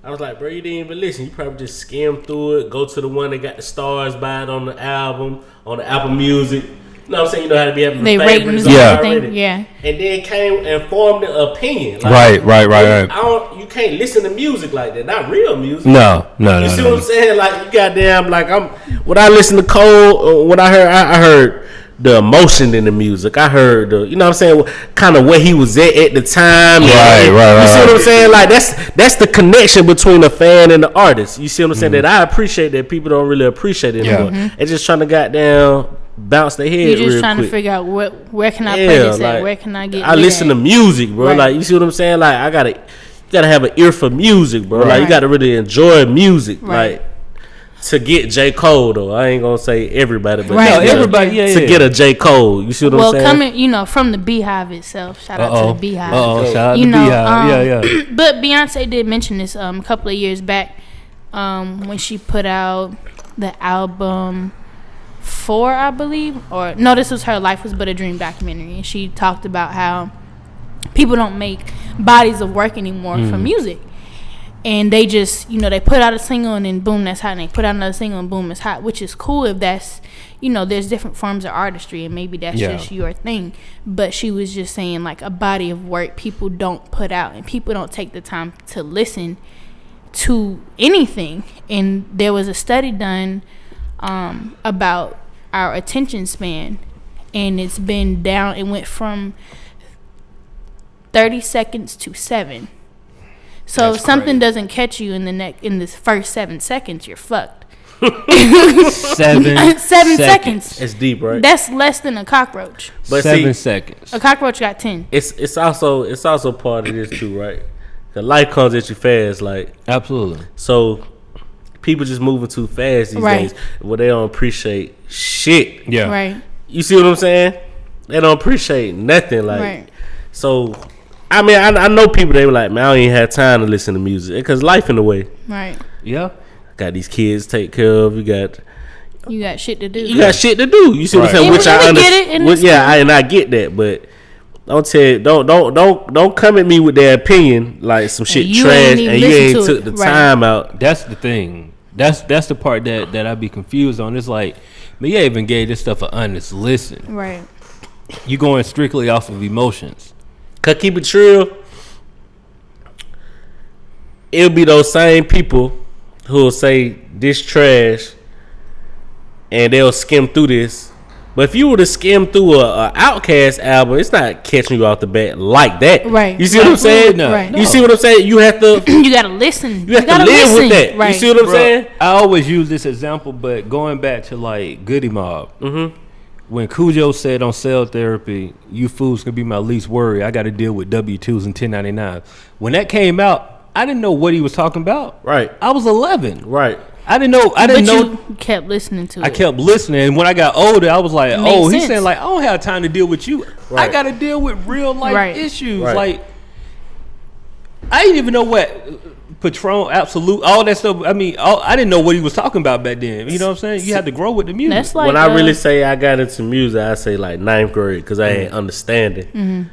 I was like, bro, you didn't even listen. You probably just skimmed through it, go to the one that got the stars by it on the album, on the Apple Music. You know what I'm saying? You know how to be having They favorites ratings on and it everything. already. Yeah. And then came and formed an opinion. Right. You can't listen to music like that. Not real music. No. You see what I'm saying? Like, you goddamn, like, when I listen to Cole, when I heard the emotion in the music. I heard the, you know what I'm saying, kind of where he was at the time. Right. You see what I'm saying? Like, that's the connection between the fan and the artist. You see what I'm saying? That I appreciate that people don't really appreciate it anymore. They're just trying to goddamn bounce their head You're just real trying quick. to figure out where can I play this at? Where can I get? I listen to music, bro. Right. Like, you see what I'm saying? Like, you gotta have an ear for music, bro. Like, you Right. gotta really enjoy music. Right. Like, to get J. Cole, though, I ain't gonna say everybody, but Right. No, Yeah. everybody. Yeah. to get a J. Cole, you see what Well, I'm saying? coming, from the Beehive itself. Shout out to the Beehive. Shout out You to know, Beehive. Yeah. But Beyonce did mention this a couple of years back when she put out the album 4, I believe, or no, this was her Life Was But a Dream documentary, and she talked about how people don't make bodies of work anymore for music. And they just, they put out a single and then boom, that's hot. And they put out another single and boom, it's hot, which is cool if that's, there's different forms of artistry and maybe that's just your thing. But she was just saying, like, a body of work people don't put out and people don't take the time to listen to anything. And there was a study done about our attention span, and it's been down. It went from 30 seconds to 7. So That's if something crazy. doesn't catch you in this first 7 seconds, you're fucked. 7 seconds. It's deep, right? That's less than a cockroach. But 7 see, seconds. A cockroach got 10. it's also part of this too, right? The life comes at you fast, like Absolutely. so. People just moving too fast these Right. days. Well, they don't appreciate shit. Yeah. Right. You see what I'm saying? They don't appreciate nothing. Like, Right. so. I mean, I know people. They were like, man, I don't even have time to listen to music because life in the way. Right. Yeah. Got these kids to take care of. You got shit to do. got shit to do. You see what I'm Right. saying? And Which we I get understand. it, and it's And I get that, but don't come at me with their opinion like some shit you trash ain't even and you listen ain't to took it. the Right. time out. That's the thing. That's the part that I be confused on. It's like, man, you ain't even gave this stuff an honest listen. Right. You going strictly off of emotions. Cause keep it real, it'll be those same people who'll say this trash, and they'll skim through this. But if you were to skim through a Outkast album, it's not catching you off the bat like that. Right. You see what I'm saying? Absolutely not. Right. You see what I'm saying? You have to. You gotta listen. You have to gotta live listen. with that. Right. You see what I'm Bro, saying? I always use this example, but going back to like Goody Mob, when Cujo said on Cell Therapy, "You fools can be my least worry. I got to deal with W-2s and 1099s." When that came out, I didn't know what he was talking about. Right. I was 11. Right. I didn't know. But you kept listening to it. I kept listening, and when I got older, I was like, It "Oh, makes he's sense. saying like I don't have time to deal with you. I Right. got to deal with real life Right. issues." Right. Like I didn't even know what Patron, Absolute, all that stuff. I mean, I didn't know what he was talking about back then. You know what I'm saying? You had to grow with the music. That's like When I really say I got into music, I say like 9th grade because I ain't understanding.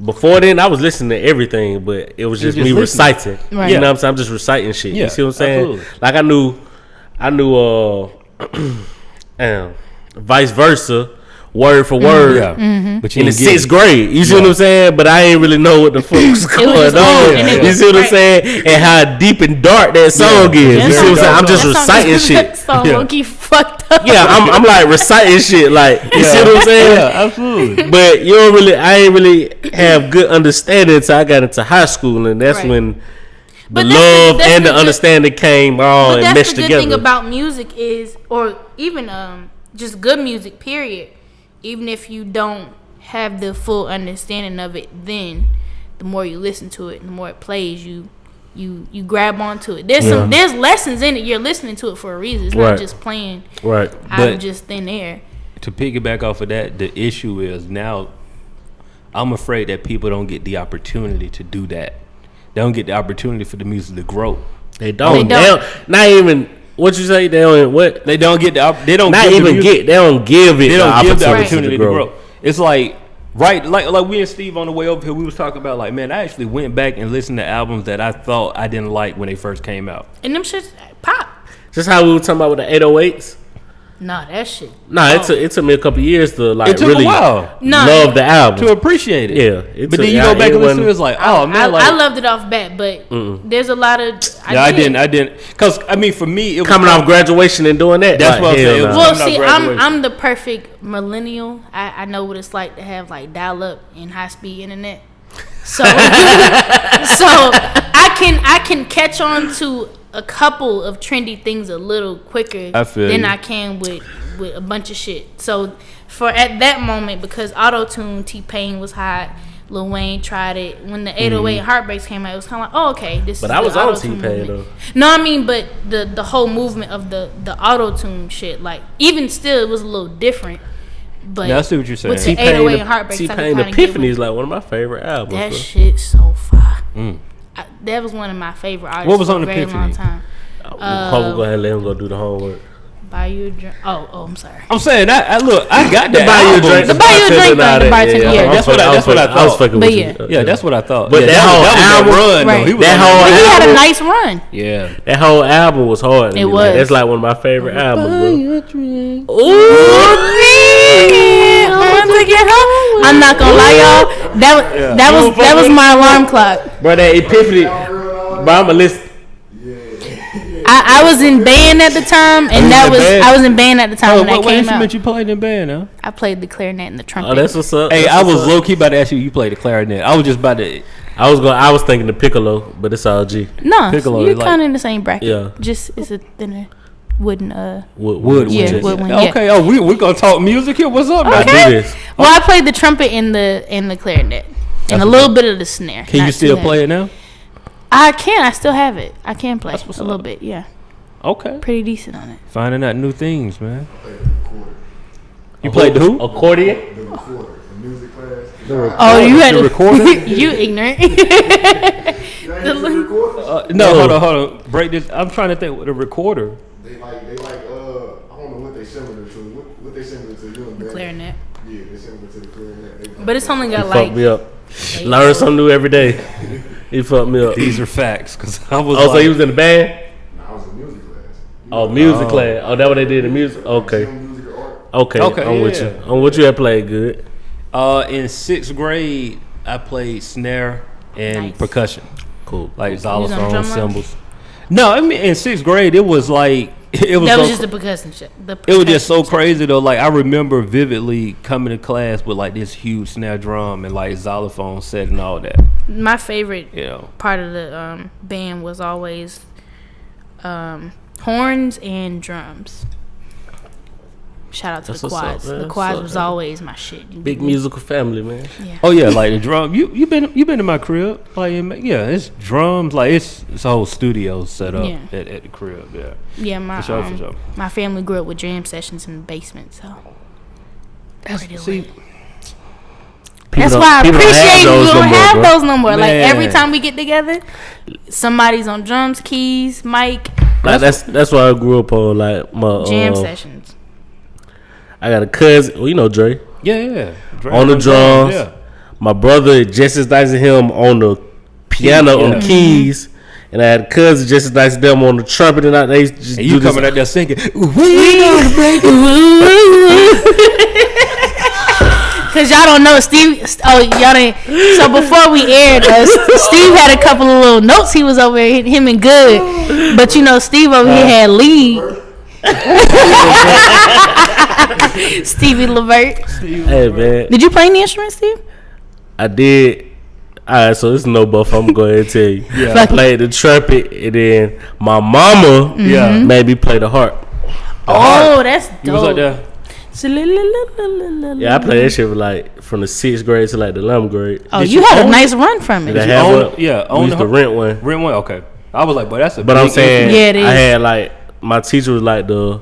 Before then, I was listening to everything, but it was just just me listening. reciting. Right. You know what I'm saying? I'm just reciting shit. Yeah, You see what I'm saying? absolutely. Like I knew vice versa, word for word. yeah, but you In the didn't get 6th it. grade, you see what I'm saying? But I ain't really know what the fuck was going just on. on, and it You was- see what I'm right. saying? And how deep and dark that song is. Yeah, You see what I'm saying? I'm just That song- reciting that shit. song Yeah. low-key fucked up. Yeah, I'm like reciting shit. Like you see what I'm saying? Yeah, absolutely. But I ain't really have good understanding until I got into high school, and that's Right. when the But that's love that's and the good- understanding came all But and that's meshed the good together. thing about music is, or even just good music, period. Even if you don't have the full understanding of it, then the more you listen to it, the more it plays, you grab onto it. There's lessons in it. You're listening to it for a reason. It's Right. not just playing Right. out But- of just thin air. To piggyback off of that, the issue is now I'm afraid that people don't get the opportunity to do that. They don't get the opportunity for the music to grow. They don't. They They don't. don't. Not even what you say. They don't. What? They don't get they don't Not give the even music- get. They don't give it. they don't give the opportunity opportunity to grow. It's like like we and Steve on the way over here, we was talking about like, man, I actually went back and listened to albums that I thought I didn't like when they first came out. And them shits pop. Just how we were talking about with the 808s. Nah, that shit. Nah, it took me a couple years to like It took really a while Nah. love the album. to appreciate it. Yeah, it but took- then you yeah, go back it and listen to wasn't- it, it's like, oh man, like I loved it off bat, but there's a lot of I didn't, because I mean for me it was coming off graduation and doing that. That's what I'm hell saying. It nah. was- Well, coming out see, graduation. I'm the perfect millennial. I know what it's like to have like dial up and high speed internet. So I can catch on to a couple of trendy things a little quicker I feel than you. I can with a bunch of shit. So for at that moment, because auto-tune, T-Pain was hot, Lil Wayne tried it. When the 808 Heartbreaks came out, it was kind of like, oh, okay, this But is I the was on auto-tune T-Pain, movement. though. No, I mean, but the whole movement of the auto-tune shit, like, even still, it was a little different. But Yeah, I see what you're saying. with the 808 T-Pain, Heartbreaks, I could T-Pain kinda get Epiphany with is like one of my favorite albums. that bro. shit so fire. That was one of my favorite artists What was for on a very Epiphany? long time. Probably go ahead and let him go do the homework. Buy you a drink. Oh, I'm sorry. I'm saying I look, I got that. Buy you a album. drink. The buy you a drink bartender, thing, the nah, bartender, yeah. That's what I was thought. fucking But with yeah. you. Yeah, that's what I thought. But Yeah, that whole was album- run, Right. though. He was That on whole But he had a album- nice run. yeah. That whole album was hard. to It me, was. man. That's like one of my favorite albums, bro. I'm not gonna lie, y'all. That was my alarm clock. Bro, that Epiphany. Bro, I'm a list. I was in band at the time, and I was in band at the time Oh, when that what came instrument out. you played in band, huh? I played the clarinet and the trumpet. Oh, that's what's up. Hey, That's I what's was up. low key about to ask you. You played the clarinet. I was just about to. I was thinking the piccolo, but it's all G. No, Piccolo you're is like- kind of in the same bracket. Yeah. Just it's a thinner wooden. Wood. Yeah, just- wood one. Yeah. Okay. Oh, we gonna talk music here. What's up, I man? do Okay. this. Well, I played the trumpet and the clarinet and a little bit of the snare. Can you still play it now? I can. I still have it. I can play a little bit. Yeah, Okay. pretty decent on it. Finding out new things, man. Recorder. You played the who? Accordion. The recorder. The music class. Oh, you had the to recorder? You ignorant. You ain't the recorder? No, hold on. Break this. I'm trying to think with the recorder. They like I don't know what they similar to. What they similar to? You and Ben? Clarinet. Yeah, they similar to the clarinet. But it's only got Fuck like me up. Learn something new every day. He fucked me up. These are facts, cause I was. Oh, so like, he was in the band? Nah, I was in music class. Oh, music class. Oh, that what they did in music? Okay. Music or art. Okay. Okay, I'm with yeah. you. I'm with you. I played good. in 6th grade, I played snare and Nice. percussion, Cool. like on xylophone, drummer? cymbals. No, I mean in 6th grade, it was like it was. that was so just the percussion shit. It was just so crazy though. Like I remember vividly coming to class with like this huge snare drum and like xylophone set and all that. My favorite You know. part of the band was always horns and drums. Shout out to That's the what's up, quads. man. The That's quads what's was up. always my shit. You Big get me? musical family, man. Yeah. Oh yeah, like the drum. You been in my crib? Like yeah, it's drums. Like it's a whole studio set up Yeah. at the crib. Yeah. Yeah, my For sure. my family grew up with jam sessions in the basement, so pretty See, lit. That's don't- why I people don't have appreciate we those no don't more, have bro. those no more. Like every Man. time we get together, somebody's on drums, keys, mic, Like that's why I grew up on like my jam sessions. I got a cousin. Well, you know Dre. yeah. On the drums. Yeah. My brother just as nice as him on the piano Yeah. on the keys, and I had a cousin just as nice as them on the trumpet, and they just And you do this- coming out there singing? Cause y'all don't know Steve. Oh, y'all didn't. So before we aired us, Steve had a couple of little notes. He was over here, him and Good, but you know Steve over here had lead. Stevie Levert. Hey man, Did you play any instruments, Steve? I did. Alright, so this is no buff. I'm going to go ahead and tell you. Yeah. I played the trumpet, and then my mama Yeah. made me play the harp. Oh, that's You was like dope. that. Yeah, I played that shit like from the 6th grade to like the 11th grade. Oh, Did you you had a own nice run from Did I it. have own- one? yeah, we own used the to harp? rent one. Rent one. Okay. I was like, but that's a. But big I'm saying, Yeah, it is. I had like my teacher was like the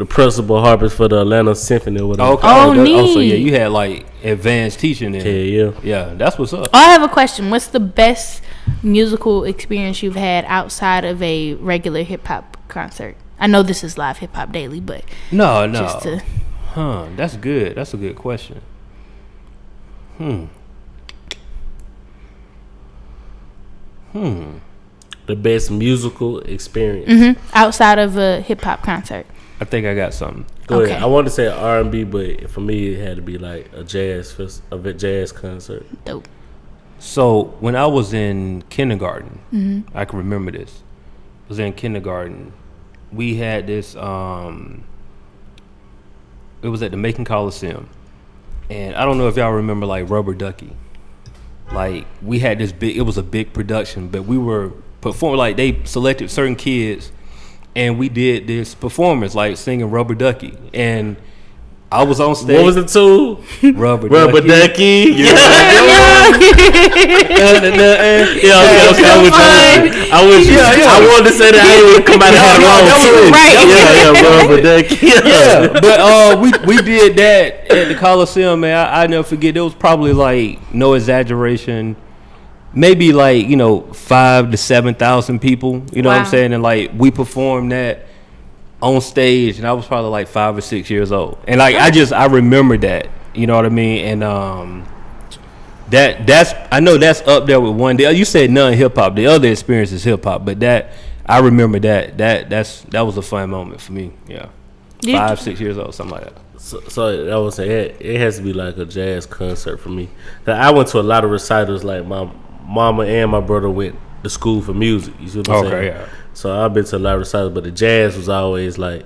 principal harpist for the Atlanta Symphony or whatever. Okay. Oh, so neat. yeah, you had like advanced teaching then. Yeah. Yeah, that's what's up. Oh, I have a question. What's the best musical experience you've had outside of a regular hip hop concert? I know this is Live Hip Hop Daily, but No. just to That's good. That's a good question. The best musical experience. outside of a hip hop concert. I think I got something. Go ahead. Okay. I wanted to say R&B, but for me it had to be like a jazz concert. Dope. So when I was in kindergarten, I can remember this. I was in kindergarten. We had this. It was at the Macon Coliseum, and I don't know if y'all remember like Rubber Ducky. Like we had this big. It was a big production, but we were performing. Like they selected certain kids, and we did this performance, like singing Rubber Ducky, and I was on stage. What was the two? Rubber Rubber Ducky. Ducky. I'm with you. I wish you. I wanted to say that. I didn't come out and have it wrong. Right. Yeah, Rubber Ducky. Yeah, but we did that at the Coliseum, man. I never forget. There was probably like, no exaggeration, maybe like 5,000 to 7,000 people. You know what I'm Wow. saying? saying? And like we performed that on stage, and I was probably like 5 or 6 years old. And like I remember that. You know what I mean? And that's I know that's up there with one. You said none hip hop. The other experience is hip hop, but that I remember that was a fun moment for me. Yeah. Did- 5, 6 years old, something like that. So I would say it has to be like a jazz concert for me. 'Cause I went to a lot of recitals. Like my mama and my brother went to school for music. You see what I'm saying? yeah. So I've been to a lot of recitals, but the jazz was always like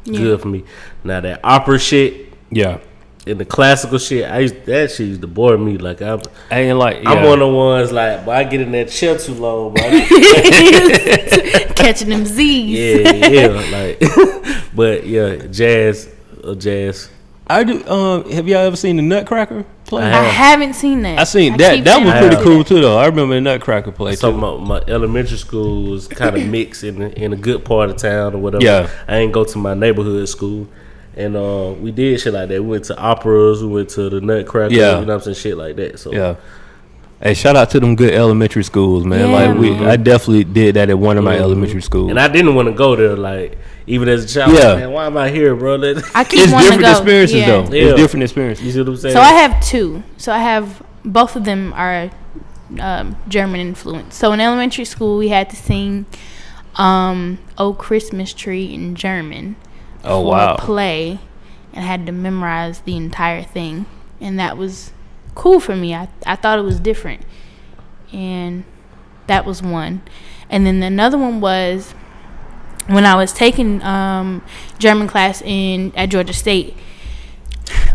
Yeah. good for me. Now that opera shit, Yeah. in the classical shit, that shit used to bore me. Like I'm yeah. one of the ones like, but I get in that chair too long, bro. Catching them Z's. yeah, like, but yeah, jazz. I do. Have y'all ever seen the Nutcracker play? I haven't seen that. I seen keep that. That saying was I pretty see cool that. too, though. I remember the Nutcracker play So too. my elementary school was kind of mixed in a good part of town or whatever. Yeah. I ain't go to my neighborhood school, and we did shit like that. We went to operas, we went to the Nutcracker, Yeah. you know what I'm saying, shit like that. So Yeah. Hey, shout out to them good elementary schools, man. Yeah, Like man. I definitely did that at one of my elementary schools. and I didn't want to go there, like even as a child. Yeah. Man, why am I here, bro? I keep It's wanting to different go. experiences Yeah. though. Yeah. It's different experiences. You see what I'm saying? So I have two. So I have both of them are German influence. So in elementary school, we had to sing "Oh Christmas Tree" in German Oh for wow. a play, and had to memorize the entire thing, and that was cool for me. I thought it was different, and that was one. And then another one was when I was taking German class at Georgia State.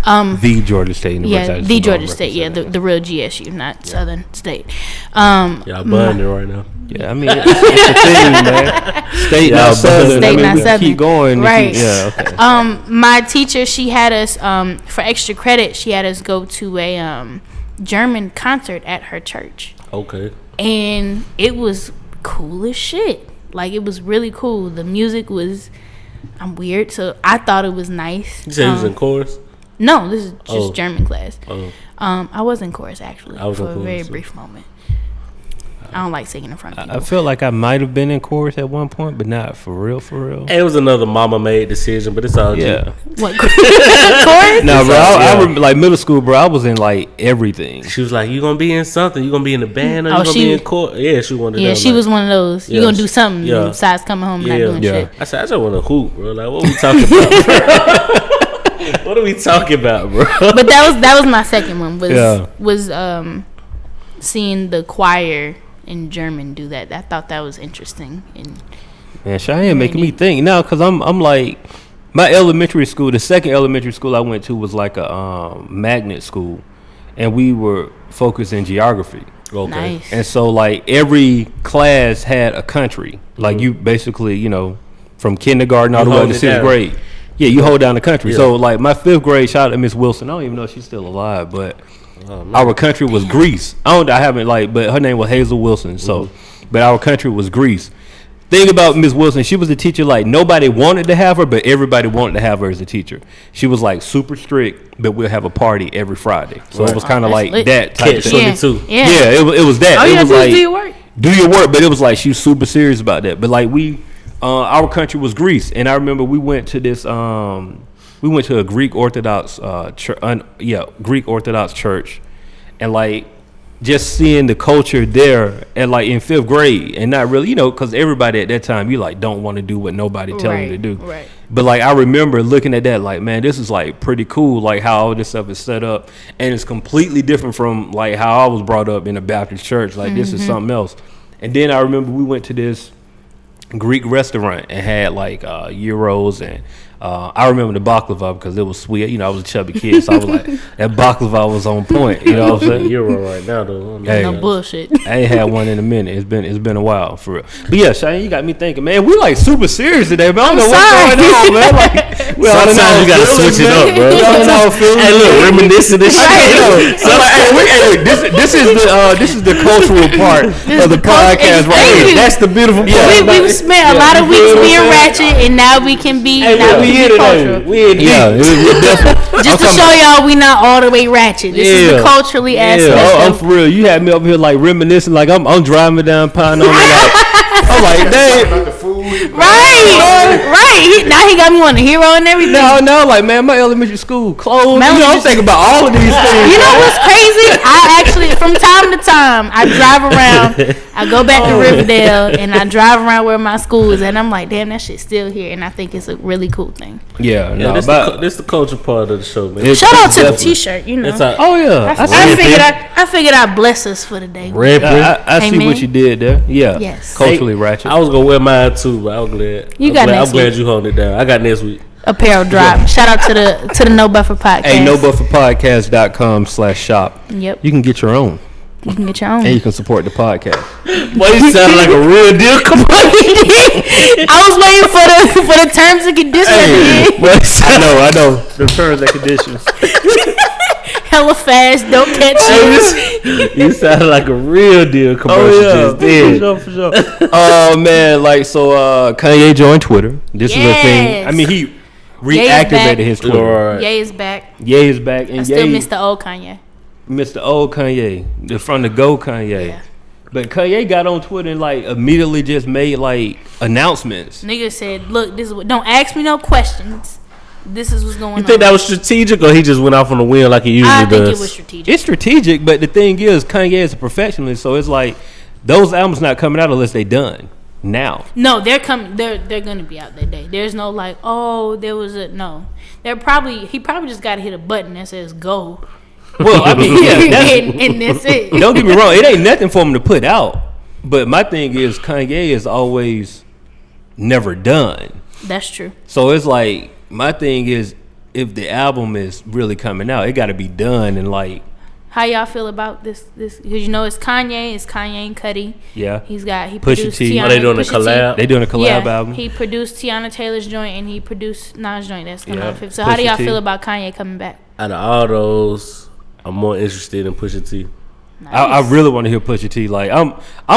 The Georgia State University. Yeah, the Georgia State. Yeah, the real GSU, not Southern State. Y'all bonding right now. Yeah, I mean, it's the thing, man. State Yeah, not Southern. State I mean, not we Southern. keep going. Right. Yeah. Okay. My teacher, she had us for extra credit. She had us go to a German concert at her church, Okay. and it was cool as shit. Like, it was really cool. The music was. I'm weird, so I thought it was nice. You said he was in chorus? No, this is just Oh. German class. Oh. I was in chorus actually I was in for a chorus, very too. brief moment. I don't like singing in front of I people. feel like I might have been in chorus at one point, but not for real, for real. It was another mama made decision, but it's all Yeah. What chorus? No, bro. Yeah. I remember, like middle school, bro. I was in like everything. She was like, "You gonna be in something? You gonna be in the band? Or Oh, you gonna she- be in court?" Yeah, she wanted. Yeah, them, she like- was one of those. You Yeah, gonna do something yeah. besides coming home and not Yeah. doing Yeah. shit. I said, "I just want to hoop, bro. Like, what we talking about? What are we talking about, bro?" But that was my second one. Yeah. Was seeing the choir in German do that. I thought that was interesting. And Man, Cheyenne making me think now, cause I'm like, my elementary school, the second elementary school I went to was like a magnet school, and we were focused in geography. Okay. nice. And so like every class had a country. Like you basically, from kindergarten all You the way hold to it sixth down. grade. Yeah, you hold down the country. Yeah. So like my fifth grade, shout out to Miss Wilson. I don't even know if she's still alive, but our country was Greece. I haven't but her name was Hazel Wilson. So, but our country was Greece. Thing about Miss Wilson, she was a teacher like nobody wanted to have her, but everybody wanted to have her as a teacher. She was like super strict, but we'll have a party every Friday. So it was kind of that's like lit. that type of Catch thing. 22. Yeah. Yeah, it was that. All It you was gotta do like is do your work. do your work, but it was like she was super serious about that. But like our country was Greece, and I remember we went to this we went to a Greek Orthodox Greek Orthodox church, and like just seeing the culture there and like in fifth grade, and not really because everybody at that time you like don't want to do what nobody telling you to do. Right. But like I remember looking at that like, man, this is like pretty cool, like how all this stuff is set up, and it's completely different from like how I was brought up in a Baptist church. Like this is something else. And then I remember we went to this Greek restaurant and had like gyros and I remember the baklava because it was sweet. I was a chubby kid, so I was like, that baklava was on point. You know what I'm saying? Euro right now, though. Hey. No bullshit. I ain't had one in a minute. It's been a while for real. But yeah, Cheyenne, you got me thinking, man. We like super serious today, man. I don't know what's going on, man. Like, we all in Sometimes our you gotta feelings, switch it man. up, bro. We all in our feelings. Hey, look, reminiscing this Hey, shit. yo, so like, this is the cultural part of the podcast right Thank here. you. That's the beautiful part. We've spent a lot of you weeks feel what being I'm saying? ratchet, and now we can be. Hey, now look, we we here can be today. cultural. We in deep. Yeah, we're definitely. Just to show y'all, we not all the way ratchet. This is the culturally aspect. I'm of for real. You had me up here like reminiscing, like I'm driving down Pine Knoll, like I'm like, dang. About the food. right. Now he got me on the hero and everything. No, like man, my elementary school closed. My I'm elementary- thinking about all of these things. You know what's crazy? I actually, from time to time, I drive around. I go back to Riverdale, and I drive around where my school is, and I'm like, damn, that shit's still here, and I think it's a really cool thing. Yeah, Yeah, no, this but the culture part of the show, man. It's- Shout out to the definitely. T-shirt, you know. It's a oh yeah, I figured I'd bless us for the day. red print. I see Amen. what you did there. Yeah, Yes. culturally ratchet. I was gonna wear mine too, too, but I'm glad. You got next I'm glad week. you holding it down. I got next week. Apparel drop. Shout out to the No Buffer podcast. Hey, nobufferpodcast.com/shop. Yep. You can get your own. You can get your own. And you can support the podcast. Boy, you sound like a real deal complaint. I was waiting for the terms and conditions. I know. The terms and conditions. Hella fast, don't catch you. You sound like a real deal commercial just did. For sure. Oh man, Kanye joined Twitter. This is a thing. Yes. I mean, he Ye is back. reactivated his Twitter. Right. Ye is back. Ye is back, and I still Ye miss the old Kanye. Mr. Old Kanye, from the Go Kanye. Yeah. But Kanye got on Twitter and immediately just made announcements. Nigga said, "Look, this is what. Don't ask me no questions. This is what's going on." You think that was strategic, or he just went off on the wheel like he usually I think does? it was strategic. It's strategic, but the thing is, Kanye is a perfectionist, so it's like those albums not coming out unless they done now. No, they're coming. They're gonna be out that day. There's no there was a no. He probably just got to hit a button that says go. Well, I mean, yeah, and that's it. don't get me wrong, it ain't nothing for him to put out. But my thing is, Kanye is always never done. That's true. So it's like, my thing is, if the album is really coming out, it got to be done and How y'all feel about this? Because it's Kanye and Cudi. yeah. He Pusha produced T. Tiana. Are they doing a Pusha T. collab? They doing a collab Yeah, album. he produced Tiana Taylor's joint and he produced Nas' joint. That's coming Yeah, out 5th. So how do Pusha y'all T. feel about Kanye coming back? Out of all those, I'm more interested in Pusha T. I really want to hear Pusha T. I'm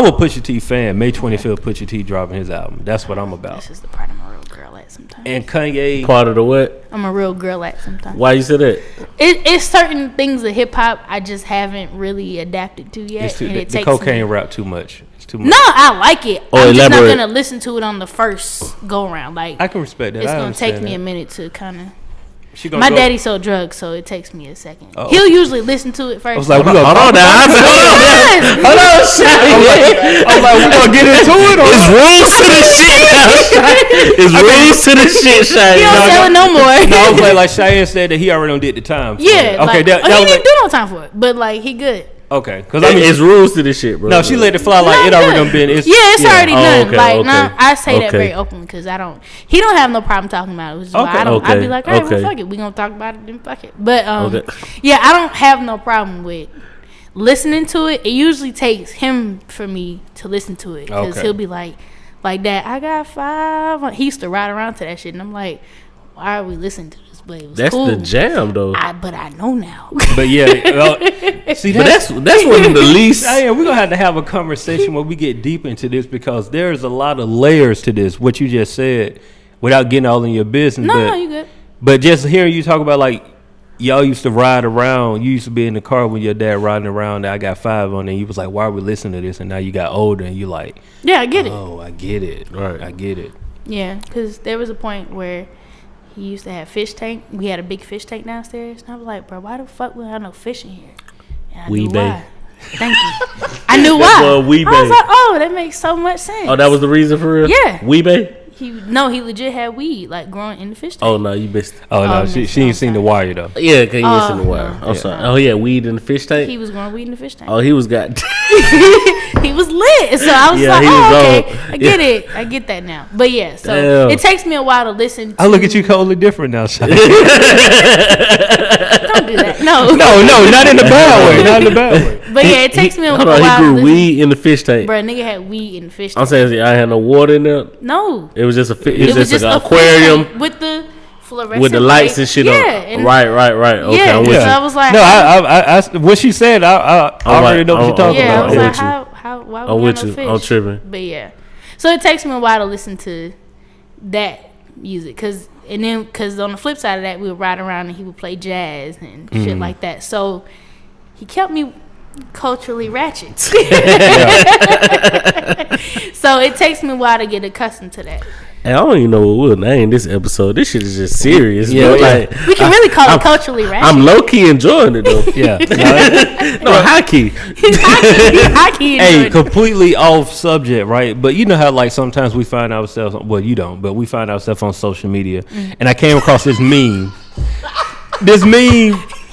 a Pusha T fan. May 25th, Pusha T dropping his album. That's what I'm about. This is the part I'm a real girl at sometimes. And Kanye, Part of the what? I'm a real girl at sometimes. Why you say that? It's certain things of hip hop I just haven't really adapted to yet. it's too, and the it takes cocaine me. rap too much. It's too much. No, I like it. Oh, I'm just not elaborate. gonna listen to it on the first go around. I can respect that. It's I gonna take understand me a that. minute to kind of. She gonna My go- daddy sold drugs, so it takes me a second. Oh. He'll usually listen to it first. I was like, we Hold gonna on now. Yes. Hold on, Shaq. I'm like, we gonna get into it. Or It's rules to the shit now, Shaq. It's rules to the shit, Shaq. He don't sell it no more. no, I was like Cheyenne said that he already done did the time. So- Yeah. Okay. Like, that he was didn't do no time for it, but he good. okay. Because I mean, It's rules to this shit, bro. no, she let it fly like No, it already good. done been. It's, Yeah, it's already Oh, done. okay, Nah, okay. I say that Okay. very openly because He don't have no problem talking about it. Which is why Okay. I don't. I'd be Okay, like, all right, okay. well, fuck it. We gonna talk about it, then fuck it. But Okay. yeah, I don't have no problem with listening to it. It usually takes him for me to listen to it because Okay. he'll be like that. I got 5. He used to ride around to that shit, and I'm like, why are we listening to this? But it was That's cool. the jam, though. But I know now. But yeah, see, But that's one of the least. We're gonna have a conversation where we get deep into this because there's a lot of layers to this. What you just said, without getting all in your business. no, you good. But just hearing you talk about y'all used to ride around. You used to be in the car when your dad riding around. I got 5 on it. And you was like, why are we listening to this? And now you got older and you like, Yeah, I get it. oh, I get it. Right. I get it. Yeah, because there was a point where he used to have fish tank. We had a big fish tank downstairs. And I was like, bro, why the fuck we don't have no fish in here? And I knew Weebay. why. Thank you. I knew That why. boy Weebay. I was like, oh, that makes so much sense. Oh, that was the reason for real? Yeah. Weebay? He legit had weed growing in the fish tank. Oh, no, you missed it. Oh, no, Oh, she no, ain't seen The Wire, though. Yeah, because you missed in the no. wire. I'm Yeah. sorry. Oh, he had weed in the fish tank? He was growing weed in the fish tank. Oh, he was got. He was lit. So I was Yeah, like, he was oh, okay. on. I get it. I get that now. But yeah, so Damn. it takes me a while to listen to. I look at you totally different now, Shaq. Don't do that. No. No, not in the bad way. Not in the bad way. But yeah, it takes me a Hold while on, he to grew listen. weed in the fish tank. Bro, nigga had weed in the fish I'm tank. saying I had no water in there. No. It was just a It was just like a an aquarium fish tank with the fluorescent with the lights light. and shit yeah, on. and Right. Okay, Yeah, I'm with so you. I was like, No, I what she said, I already know what you're talking yeah, I about. was I'm like, with you. why I'm we with got no you. fish? I'm tripping. But yeah, so it takes me a while to listen to that music, cause on the flip side of that, we would ride around and he would play jazz and shit like that. So he kept me culturally ratchet. So it takes me a while to get accustomed to that. Hey, I don't even know what we'll name this episode. This shit is just serious. Yeah, bro. yeah. Like, We can really call it culturally ratchet. I'm low key enjoying it though. Yeah. No, high key. Hockey Hey, enjoyed it. completely off subject, right? But you know how sometimes we find ourselves, well, you don't, but we find ourselves on social media. And I came across this meme.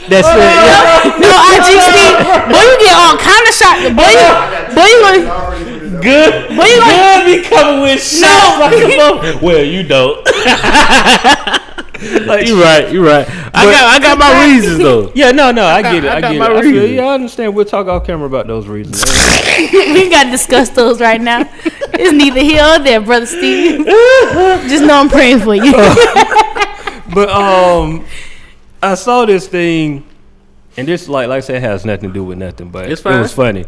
That said, No, IGC. Boy, you get all kind of shot. Boy, you Good. What you Good be coming with shots like a mother. Well, you don't. You right. I got my reasons though. Yeah, no, I get it. I I got get it. my I feel, reasons. yeah, I understand. We'll talk off camera about those reasons. We gotta discuss those right now. It's neither here or there, brother Steve. Just know I'm praying for you. But I saw this thing, and this like I said has nothing to do with nothing, but It's it fine. was funny.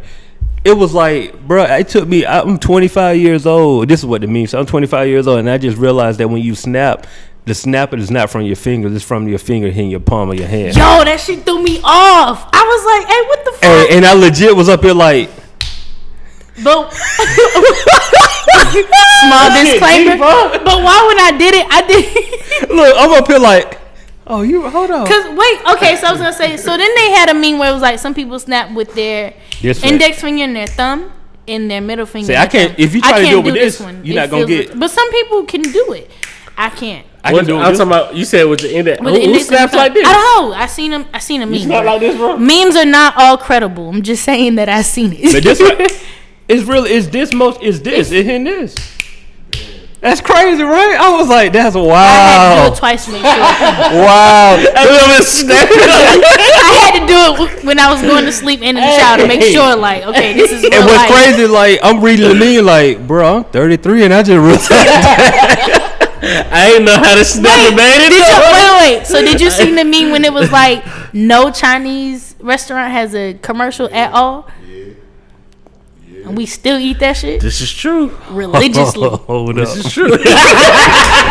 It was like, bro, it took me. I'm 25 years old. This is what it means. So I'm 25 years old, and I just realized that when you snap, the snapper is not from your fingers; it's from your finger hitting your palm of your hand. Yo, that shit threw me off. I was like, hey, what the fuck? And I legit was up here like, But small disclaimer. But why when I did it, I did. look, I'm up here like, oh, you hold on. Cause wait, okay, so I was gonna say. So then they had a meme where it was like some people snap with their This way. index finger and their thumb and their middle finger. See, and I their can't- thumb. if you I try to do can't it with this, you're It not gonna feels- get- But some people can do it. I can't. I What, can do I'm this. talking about. You said with the index. With the Who index finger snaps and like thumb. this? I don't know. I seen a meme. You snap bro. like this, bro? Memes are not all credible. I'm just saying that I seen it. But this, it's really, is this most, is this, it's in this. That's crazy, right? I was like, that's I had to do wow. it twice to make sure. Wow. I had to do it when I was going to sleep and in the shower to make sure, like, okay, this is real And what's life. crazy, like, I'm reading the meme, like, bro, I'm 33 and I just realized. I ain't know how to snap Wait, it, man. did you, wait. So did you see the meme when it was like no Chinese restaurant has a commercial at all? Yeah. And we still eat that shit This is true. religiously. Hold up. This is true.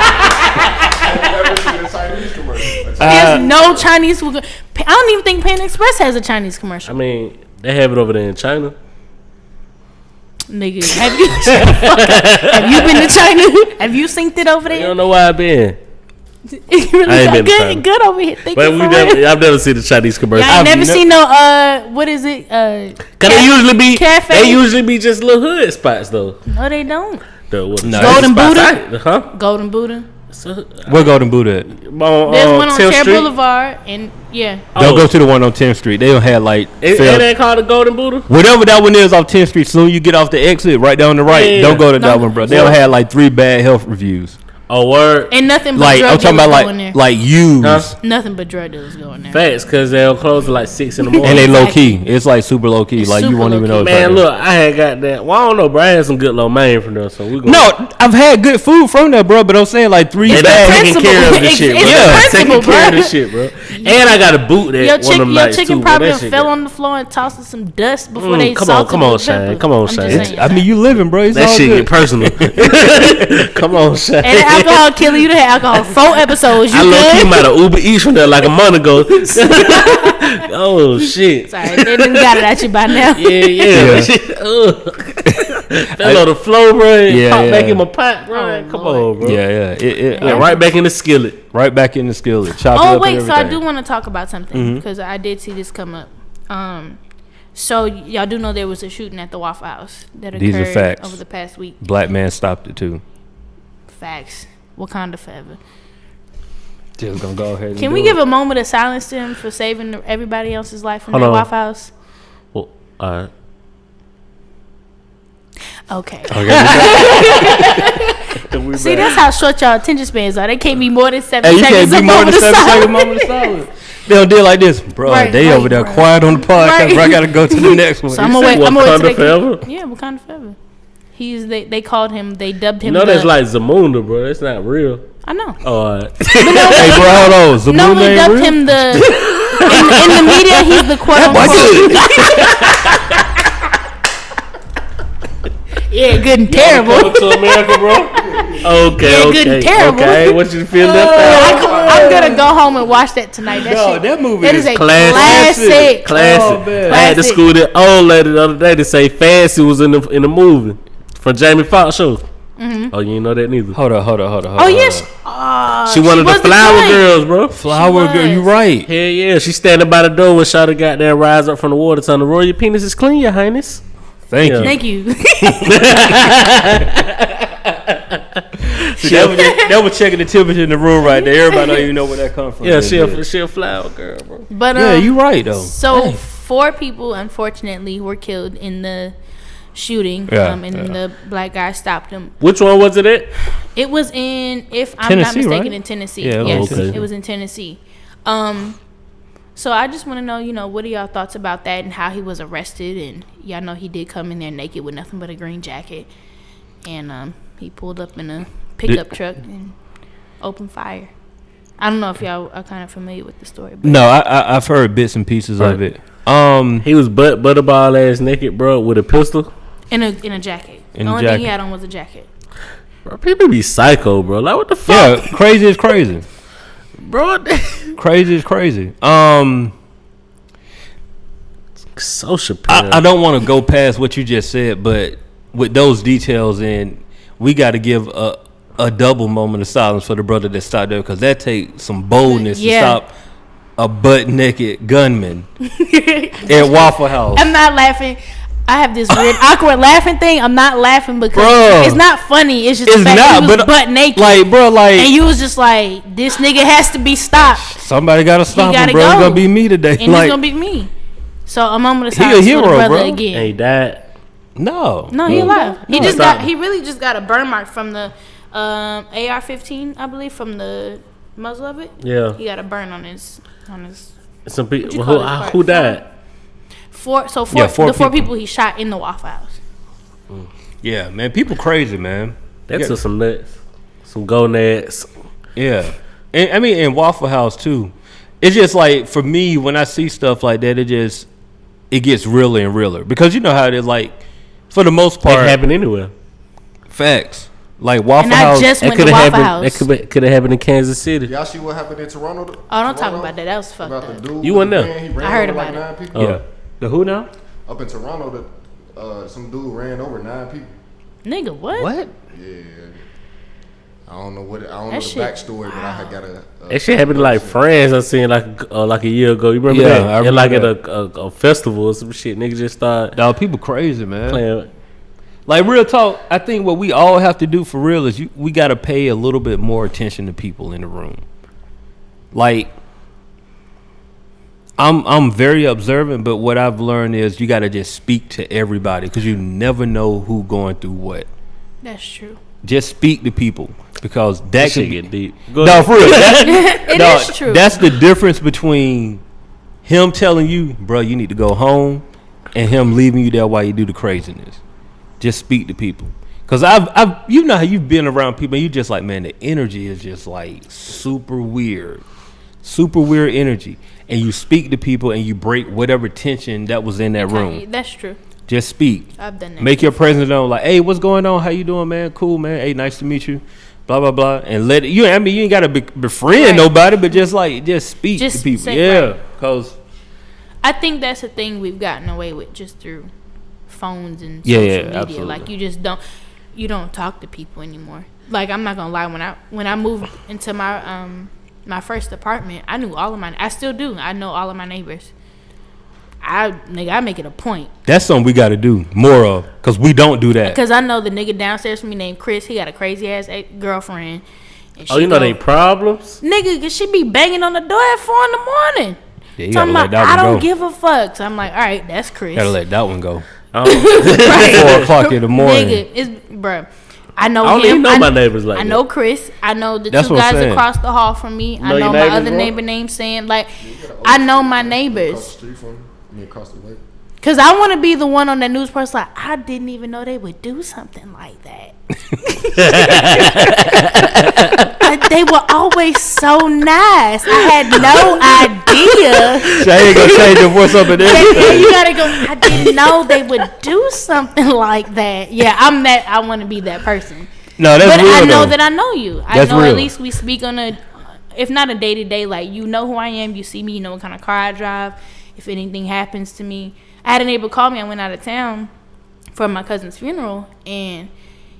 I've never seen a Chinese commercial. There's no Chinese food. I don't even think Pan Express has a Chinese I commercial. mean, they have it over there in China. Nigga, have you been to China? Have you synced it over You there? don't know why I've been. It really I ain't been to China. good over here. Thinking But I've never seen the Chinese commercial. Y'all ain't I've never ne- seen no what is it? Cause Cafe? they usually be just little hood spots though. No, they don't. No, Golden spots Buddha? huh? Golden Buddha. So, We'll go to Buddha. There's one on 10th Chair Street. Boulevard, and yeah. Don't Oh. go to the one on 10th Street. They don't have like It ain't called the Golden Buddha. whatever that one is off 10th Street. Soon you get off the exit, right down the right. Yeah. Don't go to that No. one, bro. They'll have like 3 bad health reviews. Oh, word. And nothing but Like drug I'm talking dealers about go in there. like used. Huh? Nothing but drug dealers go in there. Facts, cause they'll close at like 6 in the morning. And they low Exactly. key. It's like super low key. It's Like you super won't even know. low-key. it's Man, right look, I had got that. Well, I don't know, bro. I had some good lo mein from there, so we gonna. No, I've had good food from there, bro. But I'm saying like 3 And bad. they taking care of the It's- shit, bro. it's the Taking principle, care of bro. the shit, bro. And I got a boot that Your, one of them your nights chicken too. probably bro. That shit fell got- on the floor and tossed in some dust before they come salted on, it with Shane. pepper. Come on, I'm just Shane. saying. I mean, you living, bro. It's That all shit good. get personal. Come on, Shane. And the alcohol killer, you done had alcohol 4 episodes. You I low key good? might have Uber Eats from there like a month ago. Oh shit. Sorry, they didn't got it at you by now. Yeah. Yeah. Fell on the floor, bro. And Yeah, popped back yeah. in my pot, bro. Oh, Come Lord. on, bro. Yeah. It Yeah, right back in the skillet. right back in the skillet. Chop it Oh up wait, and so I everything. do want to talk about something because I did see this come up. So y'all do know there was a shooting at the Waffle House that occurred These are facts. over the past week. Black man stopped it too. Facts. Wakanda forever. Just gonna go ahead. And Can we give a moment of silence to him for saving everybody else's life in Hold that on. Waffle House? Well, all right. Okay. We See, back. that's how short y'all attention spans are. They can't be more than 7 Hey, you seconds. can't be of more than moment of 7 seconds silence. moment of silence. They don't deal like this, bro. Right, they right, over there bro. quiet on the podcast. Right. Bro, I gotta go to the next one. So I'm gonna wait. I'm gonna wait till they Wakanda forever? Yeah, Wakanda forever. They called him. They dubbed him. You know that's the- like Zamunda, bro. That's not real. I know. Oh, all right. Hey, bro, hold on. No, Zamunda we ain't dubbed real? him the in the media. He's the quote unquote. Yeah, good and terrible. Coming to America, bro. Okay, Yeah, okay, good and terrible. okay. What you feel that? I'm gonna go home and watch that tonight. That No, shit. that movie That is is a classic. classic. Oh, man. I had to Classic. school the old lady the other day to say Fancy was in the movie from Jamie Foxx show. Mm-hmm. Oh, you ain't know that neither. Hold on. Oh yes. She one of the was flower good. girls, bro. Flower She girl, you was. right. Hell yeah, she standing by the door when Shawty got there, rise up from the water, telling the royal your penis is clean, your highness. Thank Yeah. you. Thank you. See, that was checking the temperature in the room right there. Everybody don't even know where that comes from. Yeah, she a flower girl, bro. But Yeah, you right though. So 4 people unfortunately were killed in the shooting. Yeah, And then the black guy stopped him. Which one was it at? It was in, if I'm not Tennessee, mistaken, right? in Tennessee. Yeah, Yes, okay. it was in Tennessee. So I just want to know, what are y'all thoughts about that and how he was arrested? And y'all know he did come in there naked with nothing but a green jacket, and he pulled up in a pickup truck and opened fire. I don't know if y'all are kind of familiar with the story. But No, I've heard bits and pieces of Right. it. He was butterball ass naked, bro, with a pistol. in a jacket. In The a only thing he jacket. had on was a jacket. Bro, people be psycho, bro. Like, what the fuck, Yeah, crazy is crazy. bro? Crazy is crazy. So Chappelle. I don't want to go past what you just said, but with those details in, we got to give a double moment of silence for the brother that stopped there, because that takes some boldness Yeah. to stop a butt naked gunman at Waffle House. I'm not laughing. I have this weird awkward laughing thing. I'm not laughing because Bruh. it's not funny. It's just It's the fact not, that he was but butt naked. like, bro, like and you was just like, this nigga has to be stopped. somebody got to stop gotta him, bro. It's go. gonna be me today. And Like, it's going to be me. So a moment of He a silence hero, for the brother bro. And again. he died. no, No, he alive. He No, just stop. he really just got a burn mark from the AR-15, I believe, from the muzzle of it. Yeah. He got a burn on his Some What you people call it, who died. four Yeah, four four people. people he shot in the Waffle House. Yeah, man, people crazy, man. That Yeah. took some nuts, some gonads. Yeah, and I mean, in Waffle House too. It's just like, for me, when I see stuff like that, it gets realer and realer, because you know how it is. Like, for the most It part, happened anywhere. facts. Like Waffle And I House. just That went to could have Waffle happened. House. That could have happened in Kansas City. Y'all see what happened in Toronto? Oh, don't talk Toronto? about that. That was fucked About up. the dude. You with wasn't the there. van, he ran I heard over about like it. 9 people. Yeah, the who now? Up in Toronto, some dude ran over 9 people. Nigga, what? What? Yeah. I don't know That the shit- backstory, but I had got a That shit happened to like friends I seen like a year ago. You remember Yeah, that? I And remember like that. at a festival or some shit. Niggas just started Dog, people crazy, man. playing. Like, real talk, I think what we all have to do for real is we got to pay a little bit more attention to people in the room. Like, I'm very observant, but what I've learned is you got to just speak to everybody, because you never know who going through what. That's true. Just speak to people, because that That could shit be, get deep. Go no, ahead. for real. It No, is true. That's the difference between him telling you, bro, you need to go home, and him leaving you there while you do the craziness. Just speak to people. Cause you know how you've been around people and you just like, man, the energy is just like super weird energy. And you speak to people and you break whatever tension that was in that room. That's true. Just speak. I've done that. Make your presence known. Like, hey, what's going on? How you doing, man? Cool, man. Hey, nice to meet you. Blah blah blah. And let it, you ain't gotta befriend Right. nobody, but just speak Just to people. say- Yeah, right. cause I think that's a thing we've gotten away with just through phones and Yeah, social yeah, media. absolutely. Like you don't talk to people anymore. Like, I'm not gonna lie, when I moved into my my first apartment, I knew I still do. I know all of my neighbors. I make it a point. that's something we got to do more of, cause we don't do that. Because I know the nigga downstairs from me named Chris, he got a crazy ass girlfriend. And Oh, she you know go- they problems? Nigga, 'cause she be banging on the door at 4 a.m. Yeah, you Talking gotta let about, that I one don't go. give a fuck. So I'm like, all right, that's Chris. Gotta let that one go. I 4:00 in the morning. Nigga, it's bruh. I know don't him. even know my neighbors like I that. know Chris. I know the That's two what I'm guys saying. across the hall from me. I Know your know my neighbors, other bro? neighbor named Sam. Like, I know my across the neighbors. street from me, across the way. Cause I want to be the one on that news person. Like, I didn't even know they would do something like that. They were always so nice. I had no idea. I ain't gonna change your voice up in Yeah, everything. you gotta go. I didn't know they would do something like that. Yeah, I'm that. I want to be that person. No, that's But real. I know though. that I know you. I That's know real. at least we speak on a, if not a day to day, like, you know who I am. You see me. You know what kind of car I drive. If anything happens to me, I had a neighbor call me. I went out of town for my cousin's funeral, and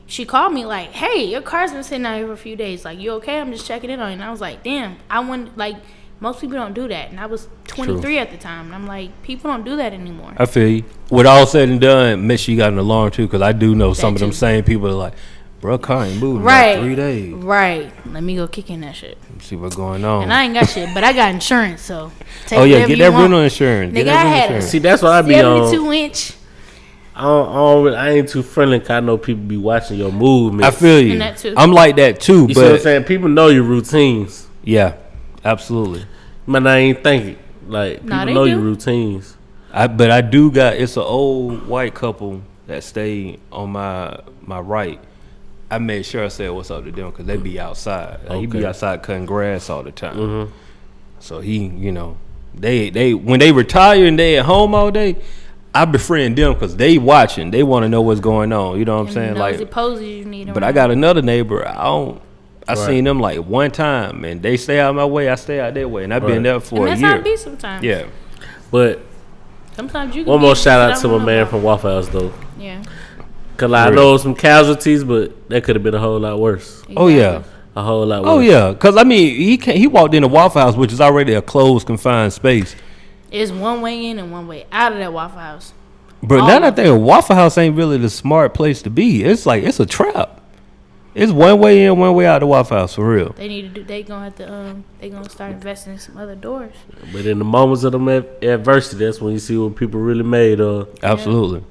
she called me like, "Hey, your car's been sitting out here for a few days. Like, you okay? I'm just checking in on you." And I was like, "Damn, I want like." Most people don't do that. And I was 23 at the time. And I'm like, people don't do that anymore. I feel you. With all said and done, make sure you got an alarm too, because I do know some of them too. same people that are like, bro, car ain't moving in Right. like 3 days. Right. Let me go kick in that shit. See what's going on. And I ain't got shit, but I got insurance, so take Oh yeah, whatever get you that want. rental insurance. Get Nigga, that I rental had a insurance. See, that's what I be on. 72-inch. I ain't too friendly 'cause I know people be watching your movements. I feel you. And that too. I'm like that too, You see what I'm but saying? People know your routines. yeah, absolutely. Man, I ain't thinking. Like, Nah, people they know do. your routines. But I do got. It's an old white couple that stayed on my right. I made sure I said what's up to them because they be outside. Like, he be Okay. outside cutting grass all the time. So he, they when they retire and they at home all day, I befriend them because they watching. They want to know what's going on. You know what I'm saying? Nosy Like, poses you need. but I around. got another neighbor. I Right. seen them like one time, and they stay out my way. I stay out their way, and I've been Right. there And for a that's how year. it be sometimes. Yeah, But Sometimes you. Can one more get shout shit out to I my don't man know from about. Waffle House, though. Yeah. Because I know some casualties, but that could have been a whole lot worse. Oh yeah. A whole lot worse. Oh yeah, because I mean, he walked in a Waffle House, which is already a closed, confined space. It's one way in and one way out of that Waffle House. But All now of that I think a Waffle House ain't really the smart place to be. It's like it's a trap. It's one way in, one way out of the Waffle House for real. They need to do. They gonna have to. They gonna start investing in some other doors. But in the moments of them adversity, that's when you see what people really made of. Absolutely.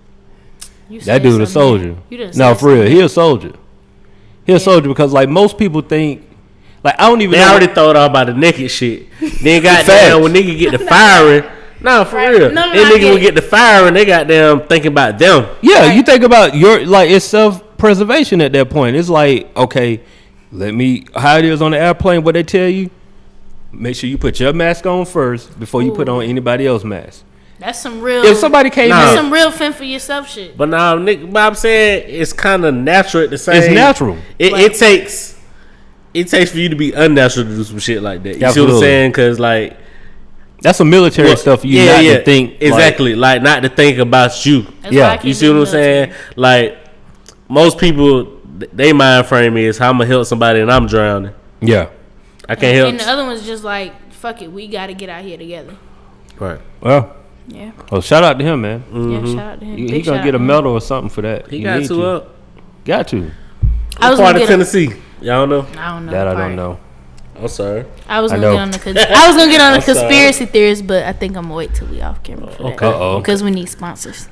You That said dude a something. soldier. You done No, said for real, something. he a soldier. He a soldier because like most people think, like I don't even. They know already thought all about the naked shit. Then Facts. goddamn when nigga get the firing. Nah, for Right. real. No, Then I nigga get will it. get the firing. They goddamn thinking about them. Yeah, Right. you think about your like it's self-preservation at that point. It's like okay, let me how it is on the airplane. What they tell you, make sure you put your mask on first before you put Ooh. on anybody else's mask. That's some real. If somebody came Nah. That's in, some real fend for yourself shit. But now, nigga, but I'm saying it's kind of natural at the same. it's natural. It takes for you to be unnatural to do some shit like that. You see what I'm Absolutely. saying? Because like, That's some military stuff. You not to think like- exactly like not to think about you. That's Yeah. why I can't You see do what I'm military. saying? Like most people, they mind frame is how I'm gonna help somebody and I'm drowning. Yeah. I can't help. And the other one's just like, fuck it, we gotta get out here together. Right. Well, Yeah. well, shout out to him, man. Yeah. Shout out to him. He Big gonna shout get a out to him. medal or something for that. He You got need two to. up. Got to. I was Part gonna of get. Tennessee. Y'all know. I don't know. That the I part. don't know. I'm sorry. I was I gonna know. get on the. I was gonna get on the I'm sorry. conspiracy theories, but I think I'm gonna wait till we off camera for Okay. that Uh-oh. because we need sponsors.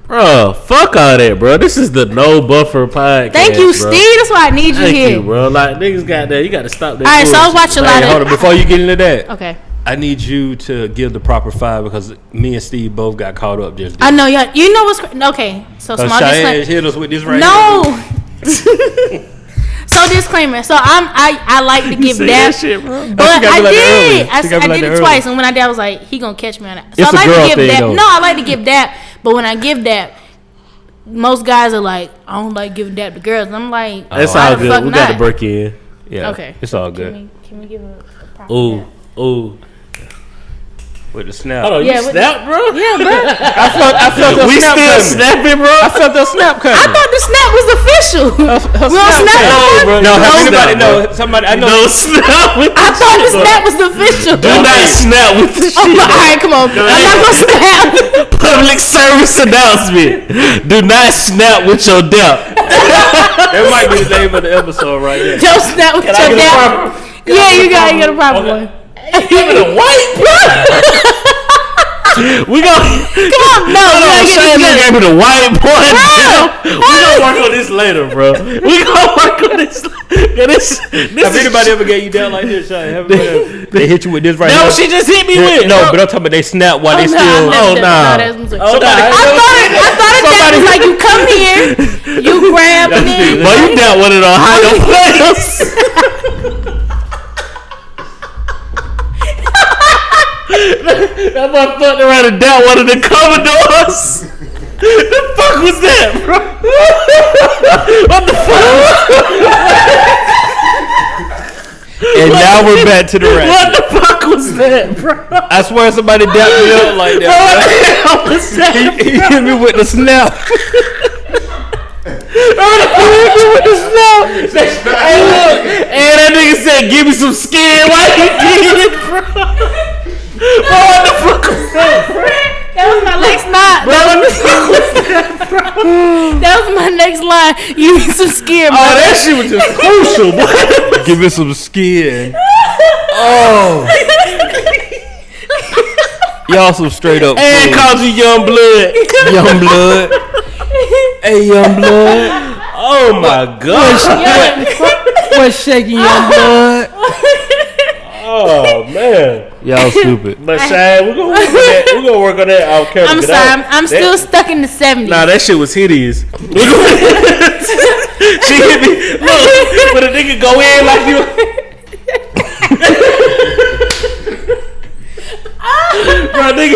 Bro, fuck all that, bro. This is the No Buffer podcast. Thank you, bro. Steve. That's why I need you Thank here. you, bro. Like niggas got that. You got to stop that. All right, so I was bullshit. watching a Hey, lot hold of. on. Before you get into that, Okay. I need you to give the proper 5 because me and Steve both got caught up just I then. know y'all. You know what's okay? So small Cheyenne disclaimer. hit us with this right No. So disclaimer. So I like to give See dab, that shit, bro? but She got me I like that did. earlier. She got me I like did that it earlier. twice, and when I did, I was like, he gonna catch me on that. So It's I a like girl to give thing, dab. though. No, I like to give dab, but when I give dab, most guys are like, I don't like giving dab to girls. And I'm like, That's why all the good. fuck We got to not? break in. Yeah. Okay. It's all good. Can we give a proper Ooh, dab? ooh. With the snap. Hold on, Yeah, you with- snap, bro? Yeah, bro. I felt the We snap still coming. snapping, bro? I felt the snap coming. I thought the snap was official. We don't snap came. no more? bro. No, No have anybody snap, know? bro. Somebody I know. No snap with I thought the snap was official. Do not snap with the Oh, shit. all right, come on. I'm not gonna snap. Public service announcement. Do not snap with your depth. That might be the name of the episode right there. Don't snap with your dad. Yeah, you got a proper one. Give it a white We gon' Come on, no, we gotta get Shane this together. gave me the white boy. Bro, We gonna work on this later, bro. We gonna work on this. Yeah, this Have anybody ever gave you down like this, Shane? Have anybody- They hit you with this right No, now. she just hit me Yeah, with. no, but I'm talking about they snap while they Oh, still. Oh, nah. Oh, nah. I thought that was like you come here, you grab and then. Boy, you dealt with it on higher players. That boy fucked around and dealt one of the Commodores. The fuck was that, bro? What the fuck? And now we're back to the What rap. the fuck was that, bro? I swear somebody dapped me up like What that. the hell was that? He hit me with the snap. Hey, look, and that nigga said, "Give me some skin." Why he did it, bro? Bro, what the fuck was that, bro? That was my next line. That was my next line. You need some skin, bro. Oh, that shit was just crucial, boy. Give me some skin. Oh. Y'all some straight up And fools. called you young blood. Young blood. Hey, young blood. Oh my god. What's shaking, young blood? Oh man. Y'all stupid. But Shane, we're gonna work on that. We're gonna work on that off camera. I'm sorry. I'm still stuck in the 70s. Nah, that shit was hideous. She hit me. Look, when a nigga go in like you. Bro, nigga.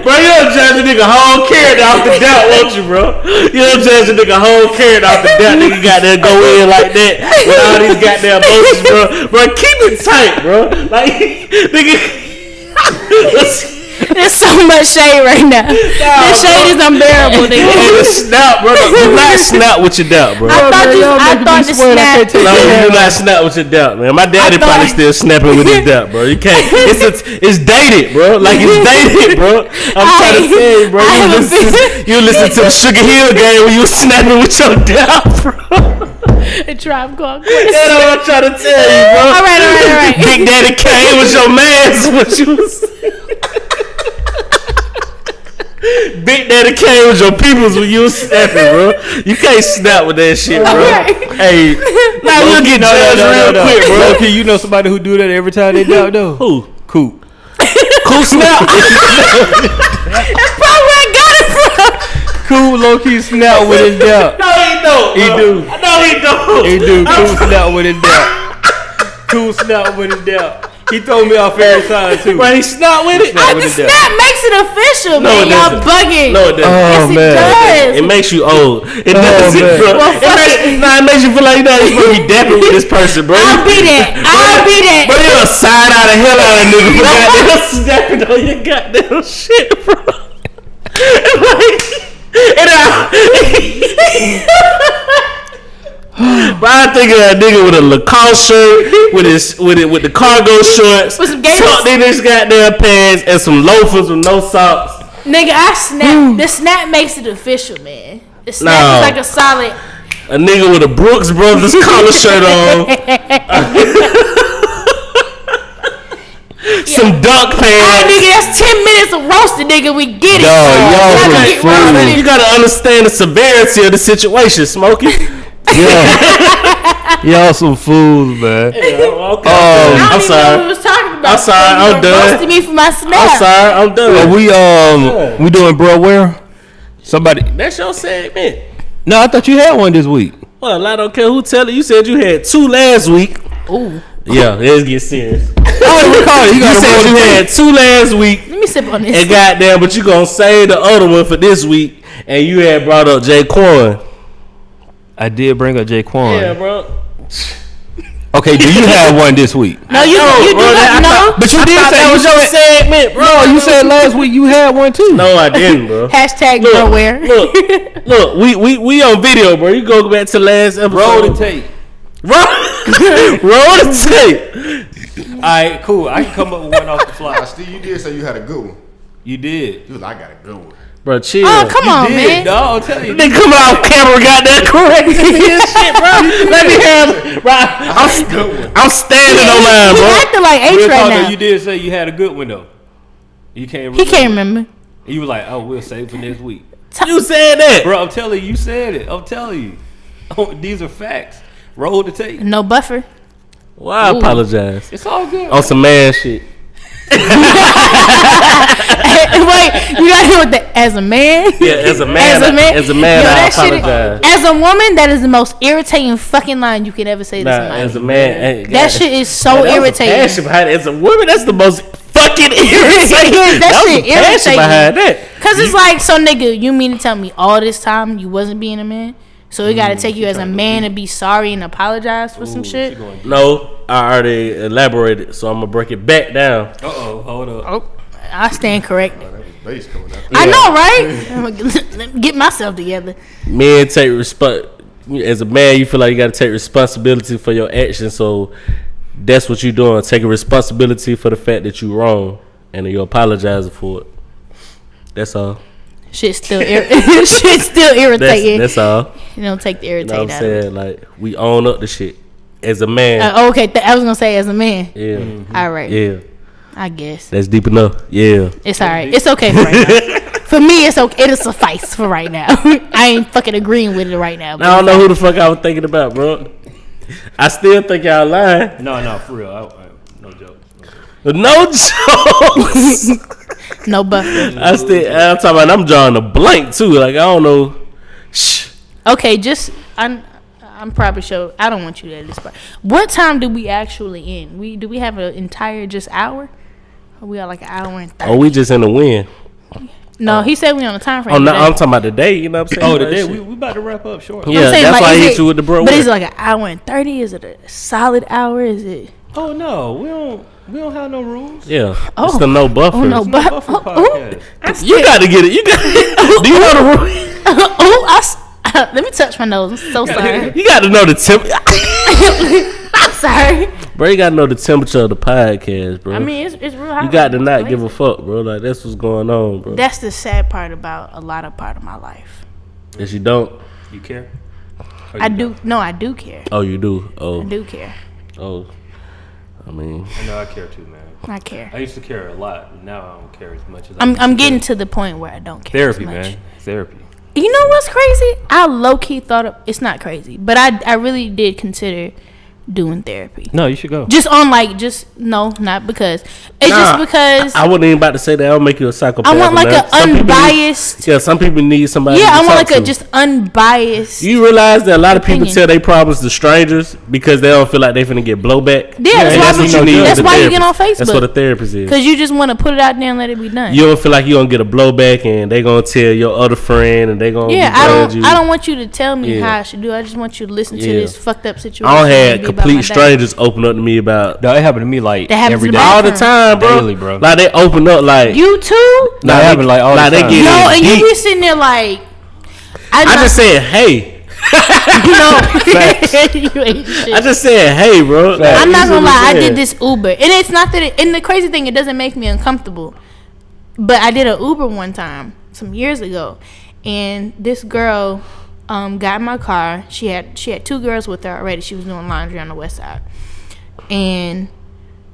Bro, you don't judge a nigga whole carrot off the doubt, won't you, bro? You don't judge a nigga whole carrot off the doubt. Nigga got there go in like that with all these goddamn emotions, bro. Bro, keep it tight, bro. Like, nigga. There's so much shade right now. This shade is unbearable, nigga. Hey, the snap, bro. Do not snap with your doubt, bro. I thought the snap. No, you do not snap with your doubt, man. My daddy probably still snapping with his doubt, bro. You can't. It's dated, bro. Like it's dated, bro. I'm trying to tell you, bro. You listen to the Sugar Hill game when you was snapping with your doubt, bro. A Tribe Called That's what I'm trying to tell you, bro. All right. Big Daddy Kane was your man. What you was. Big Daddy Kane was your peoples when you was snapping, bro. You can't snap with that shit, bro. Right. Hey, now we'll get judged real quick, bro. Low-key, you know somebody who do that every time they doubt though? Who? Coop. Cool snap. That's probably where I got it from. Coop low-key snap with his doubt. No, he don't. He bro. do. No, he don't. He do. Coop snap with his doubt. Coop snap with his doubt. He told me off every time too. But he snap with it. Snap The with his doubt. snap makes it official, No, man. it Y'all doesn't. bugging. No, it doesn't. Yes, it does. It makes you old. It doesn't, man. bro. Well, It makes you feel like you're not supposed to be dapping with this person, bro. I'll be that. Bro, you're a side out of hell out of nigga for goddamn snapping on your goddamn shit, bro. But I think of that nigga with a Lacoste shirt, with the cargo shorts, With some gators? tucked in his goddamn pants, and some loafers with no socks. Nigga, I snap. The snap makes it official, man. The snap No. is like a solid. A nigga with a Brooks Brothers collar shirt on. Some dunk All right, pants. nigga, that's 10 minutes of roasting, nigga. We get it. Dog, y'all Y'all some get fools. roasted. You gotta understand the severity of the situation, Smokey. Y'all some fools, man. Okay. I I'm don't even know what sorry. we was talking about. I'm sorry, You I'm were done. roasting me for my snap. I'm sorry, I'm done. We doing bro where? Somebody. That's your segment. No, I thought you had one this week. Well, I don't care who tell it. You said you had 2 last week. Ooh. Yeah, let's get serious. I don't recall it. You You got said you had 2 last week. Let me sip on this. And goddamn, but you gonna save the other one for this week. And you had brought up Jaquan. I did bring up Jaquan. Yeah, bro. Okay, do you have one this week? No, you do bro, not know. But you did say That was your segment, bro. No, you said last week you had one too. No, I didn't, bro. Hashtag Look, nowhere. look, we on video, bro. You go back to last episode. Roll the tape. Roll the tape. All right, cool. I can come up with one off the fly. Steve, you did say you had a good one. You did. You was like, I got a good one. Bro, chill. Oh, come on, Did, man. dog. I'll tell you. They come out camera, got that correct shit, bro. Let me have, bro. I'm standing on mine, He bro. acting like H Real right talk, now. though, you did say you had a good one though. You can't remember. He can't remember. You were like, oh, we'll save it for next week. You said that, Bro, I'm telling you, you said it. I'm telling you. Oh, these are facts. Roll the tape. No buffer. Well, I apologize. It's all good. On some man shit. Wait, you got hit with the as a man? Yeah, as a man, As a man, as a man, Yo, I that shit is- apologize. as a woman, that is the most irritating fucking line you can ever say to Nah, somebody. as a man, That shit is so irritating. Passion behind it. As a woman, that's the most fucking irritating. That was shit the passion irritating. behind that. Cause it's like, so nigga, you mean to tell me all this time you wasn't being a man? So it gotta take you as a man to be sorry and apologize for some shit? No, I already elaborated, so I'm gonna break it back down. Uh-oh, hold up. Oh, I stand corrected. That was bass coming out. I know, right? Let me get myself together. Men take as a man, you feel like you got to take responsibility for your actions. So that's what you're doing, taking responsibility for the fact that you wrong, and then you're apologizing for it. That's all. Shit's still irritating. That's all. You don't take the You know irritate what I'm out of it. saying? Like, we own up to shit as a man. Okay, I was gonna say as a man. Yeah, All right. yeah. I guess That's deep enough. Yeah. it's all right. It's okay for right now. For me, it's okay. It'll suffice for right now. I ain't fucking agreeing with it right now. But I don't know who the fuck I was thinking about, bro. I still think y'all lying. No, for real. No jokes. No jokes. no buffer. I'm talking about. I'm drawing a blank too. Like I don't know. Shh. Okay, I'm probably sure. I don't want you to at this part. What time do we actually end? Do we have an entire just hour? Or we got like an hour and 30? Oh, we just in the wind. No, he said we on a time frame. Oh no, today. I'm talking about the day. You know what I'm saying? Oh, the day Shit. we about to wrap up short. Yeah, I'm saying, that's like, why I is hit it- you with the bro. But word. is it like an hour and 30? Is it a solid hour? Is it? Oh no, we don't have no rules. Yeah. Oh. It's the no buffer. Oh no, No but buffer oh, podcast. You got to get it. You got. Do you know the rule? let me touch my nose. I'm so sorry. You got to know the temp. I'm sorry. Bro, you got to know the temperature of the podcast, bro. I mean, it's real hot. you got to not give a fuck, bro. Like that's what's going on, bro. That's the sad part about a lot of part of my life. Yes, you don't. You care? Or I you do. don't? No, I do care. Oh, you do. I Oh, do care. oh. I mean, I know I care too, man. I care. I used to care a lot. But now I don't care as much as I I'm used to getting care. to the point where I don't care Therapy, as much. man. Therapy. You know what's crazy? I low key thought it's not crazy, but I really did consider doing therapy. No, you should go. Just on not because it's just because I wasn't even about to say that. I'll make you a psychopath. I want like man. an Some people unbiased. need, some people need somebody. Yeah, to I want talk like a to. just unbiased. You realize that a lot of people opinion. tell their problems to strangers because they don't feel like they finna get blowback. Yeah, that's And why that's what you- you need. that's as a why you get therapist. on Facebook. That's what a therapist is. Because you just want to put it out there and let it be done. You don't feel like you gonna get a blowback and they gonna tell your other friend and they gonna Yeah, judge you. I don't want you to tell me Yeah. how I should do. I just want you to listen to Yeah. this fucked up situation. I don't and have be about my complete day. strangers open up to me about No, it happened to me like That happens every to day. me all the time, bro. Daily, bro. Like they open up like You too? No, it happened like all the they time. get No, in and you deep. be sitting there like, I just said hey. you ain't shit. I just said hey, bro. Like, I'm you not see gonna what lie, I I'm did saying? this Uber, and it's not that. And the crazy thing, it doesn't make me uncomfortable. But I did an Uber one time, some years ago, and this girl got in my car. She had 2 girls with her already. She was doing laundry on the west side, and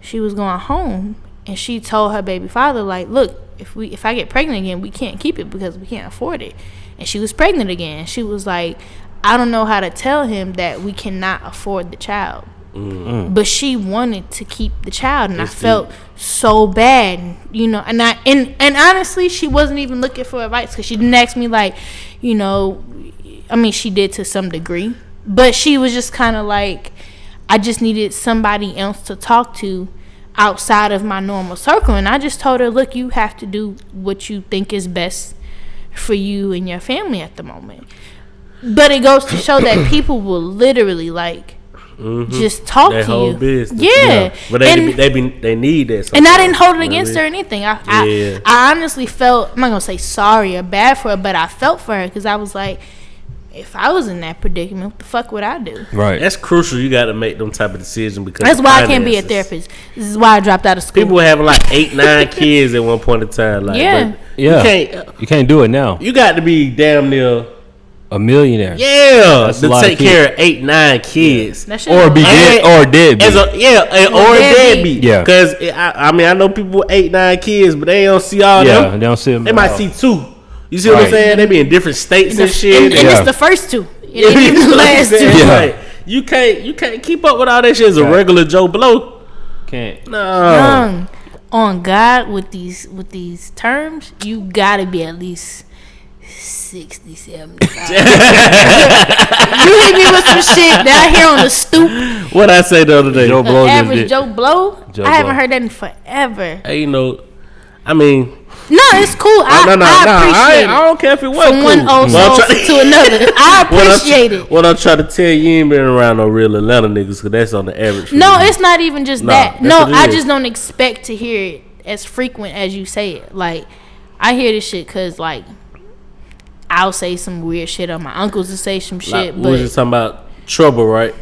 she was going home. And she told her baby father, like, look, if I get pregnant again, we can't keep it because we can't afford it. And she was pregnant again. She was like, I don't know how to tell him that we cannot afford the child. But she wanted to keep the child, and I felt so bad, you know. And honestly, she wasn't even looking for advice because she didn't ask me, like, you know. I mean, she did to some degree, but she was just kind of like, I just needed somebody else to talk to outside of my normal circle. And I just told her, look, you have to do what you think is best for you and your family at the moment. But it goes to show that people will literally like just talk That to whole you. business. Yeah. But And- they need that. and I sometimes, didn't hold it you know against what her I or mean? anything. Yeah. I honestly felt, I'm not going to say sorry or bad for her, but I felt for her because I was like, if I was in that predicament, what the fuck would I do? Right. That's crucial. You got to make them type of decisions because That's of why I can't be a finances. therapist. This is why I dropped out of school. People were having like 8-9 kids at one point in time. Like, Yeah. but Yeah. You can't do it now. You got to be damn near A millionaire. to a lot of take care of 8-9 kids. That shit Or be don't- dead or dead. As a, or a deadbeat. deadbeat. Yeah. Because I mean, I know people with 8-9 kids, but they don't see all Yeah, them. they don't see them. They might see 2. You see what I'm Right. saying? They be in different states and shit. And Yeah. it's the first 2. It ain't even the last 2. Yeah. Like, you can't keep up with all that shit as a Right. regular Joe Blow. Can't. No. Young, on God, with these terms, you gotta be at least 60, 75. You hit me with some shit down here on the stoop. What I say the other day? Joe Blow just Average did. Joe Blow. Joe I haven't Blow. heard that in forever. Hey, you know, I mean, No, it's cool. I appreciate I don't care if it was From cool. one old What I'm soul try- to another. I appreciate it. What I'm trying to tell you, you ain't been around no real Atlanta niggas, because that's on the average. for No, me. it's not even just Nah, that. that's No, what it I is. just don't expect to hear it as frequent as you say it. Like, I hear this shit because, like, I'll say some weird shit, or my uncles will say some Like, shit, we was just but talking about trouble, right?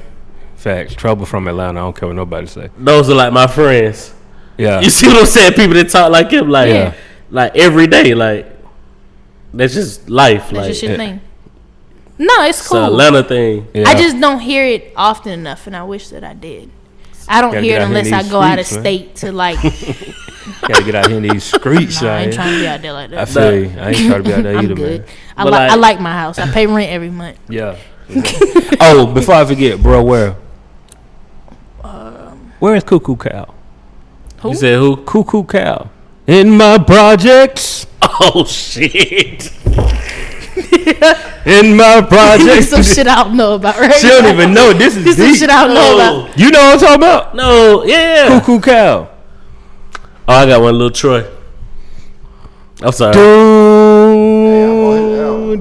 Facts. Trouble from Atlanta. I don't care what nobody say. Those are like my friends. Yeah. You see what I'm saying? People that talk like him, like, Yeah. like every day, like that's just life. that's like just your yeah. thing. No, it's it's cool. an Atlanta thing. Yeah. I just don't hear it often enough, and I wish that I did. I don't Gotta hear get it out here in unless I these go out of streets, man. state to like. Gotta get out here in these streets, Nah, I ain't man. trying to be out there like I that. feel you. I ain't trying to be out there I'm either, good. man. I But like I like- like my house. I pay rent every month. Yeah. Oh, before I forget, bro, where is Cuckoo Cow? You said who? Cuckoo Cow. In my projects. Oh shit! In my This projects. some shit I don't know about right She don't now. even know. This is This some deep. shit I don't know about. You know what I'm talking about? No, yeah. Cuckoo Cow. Oh, I got one, little Troy. I'm sorry. That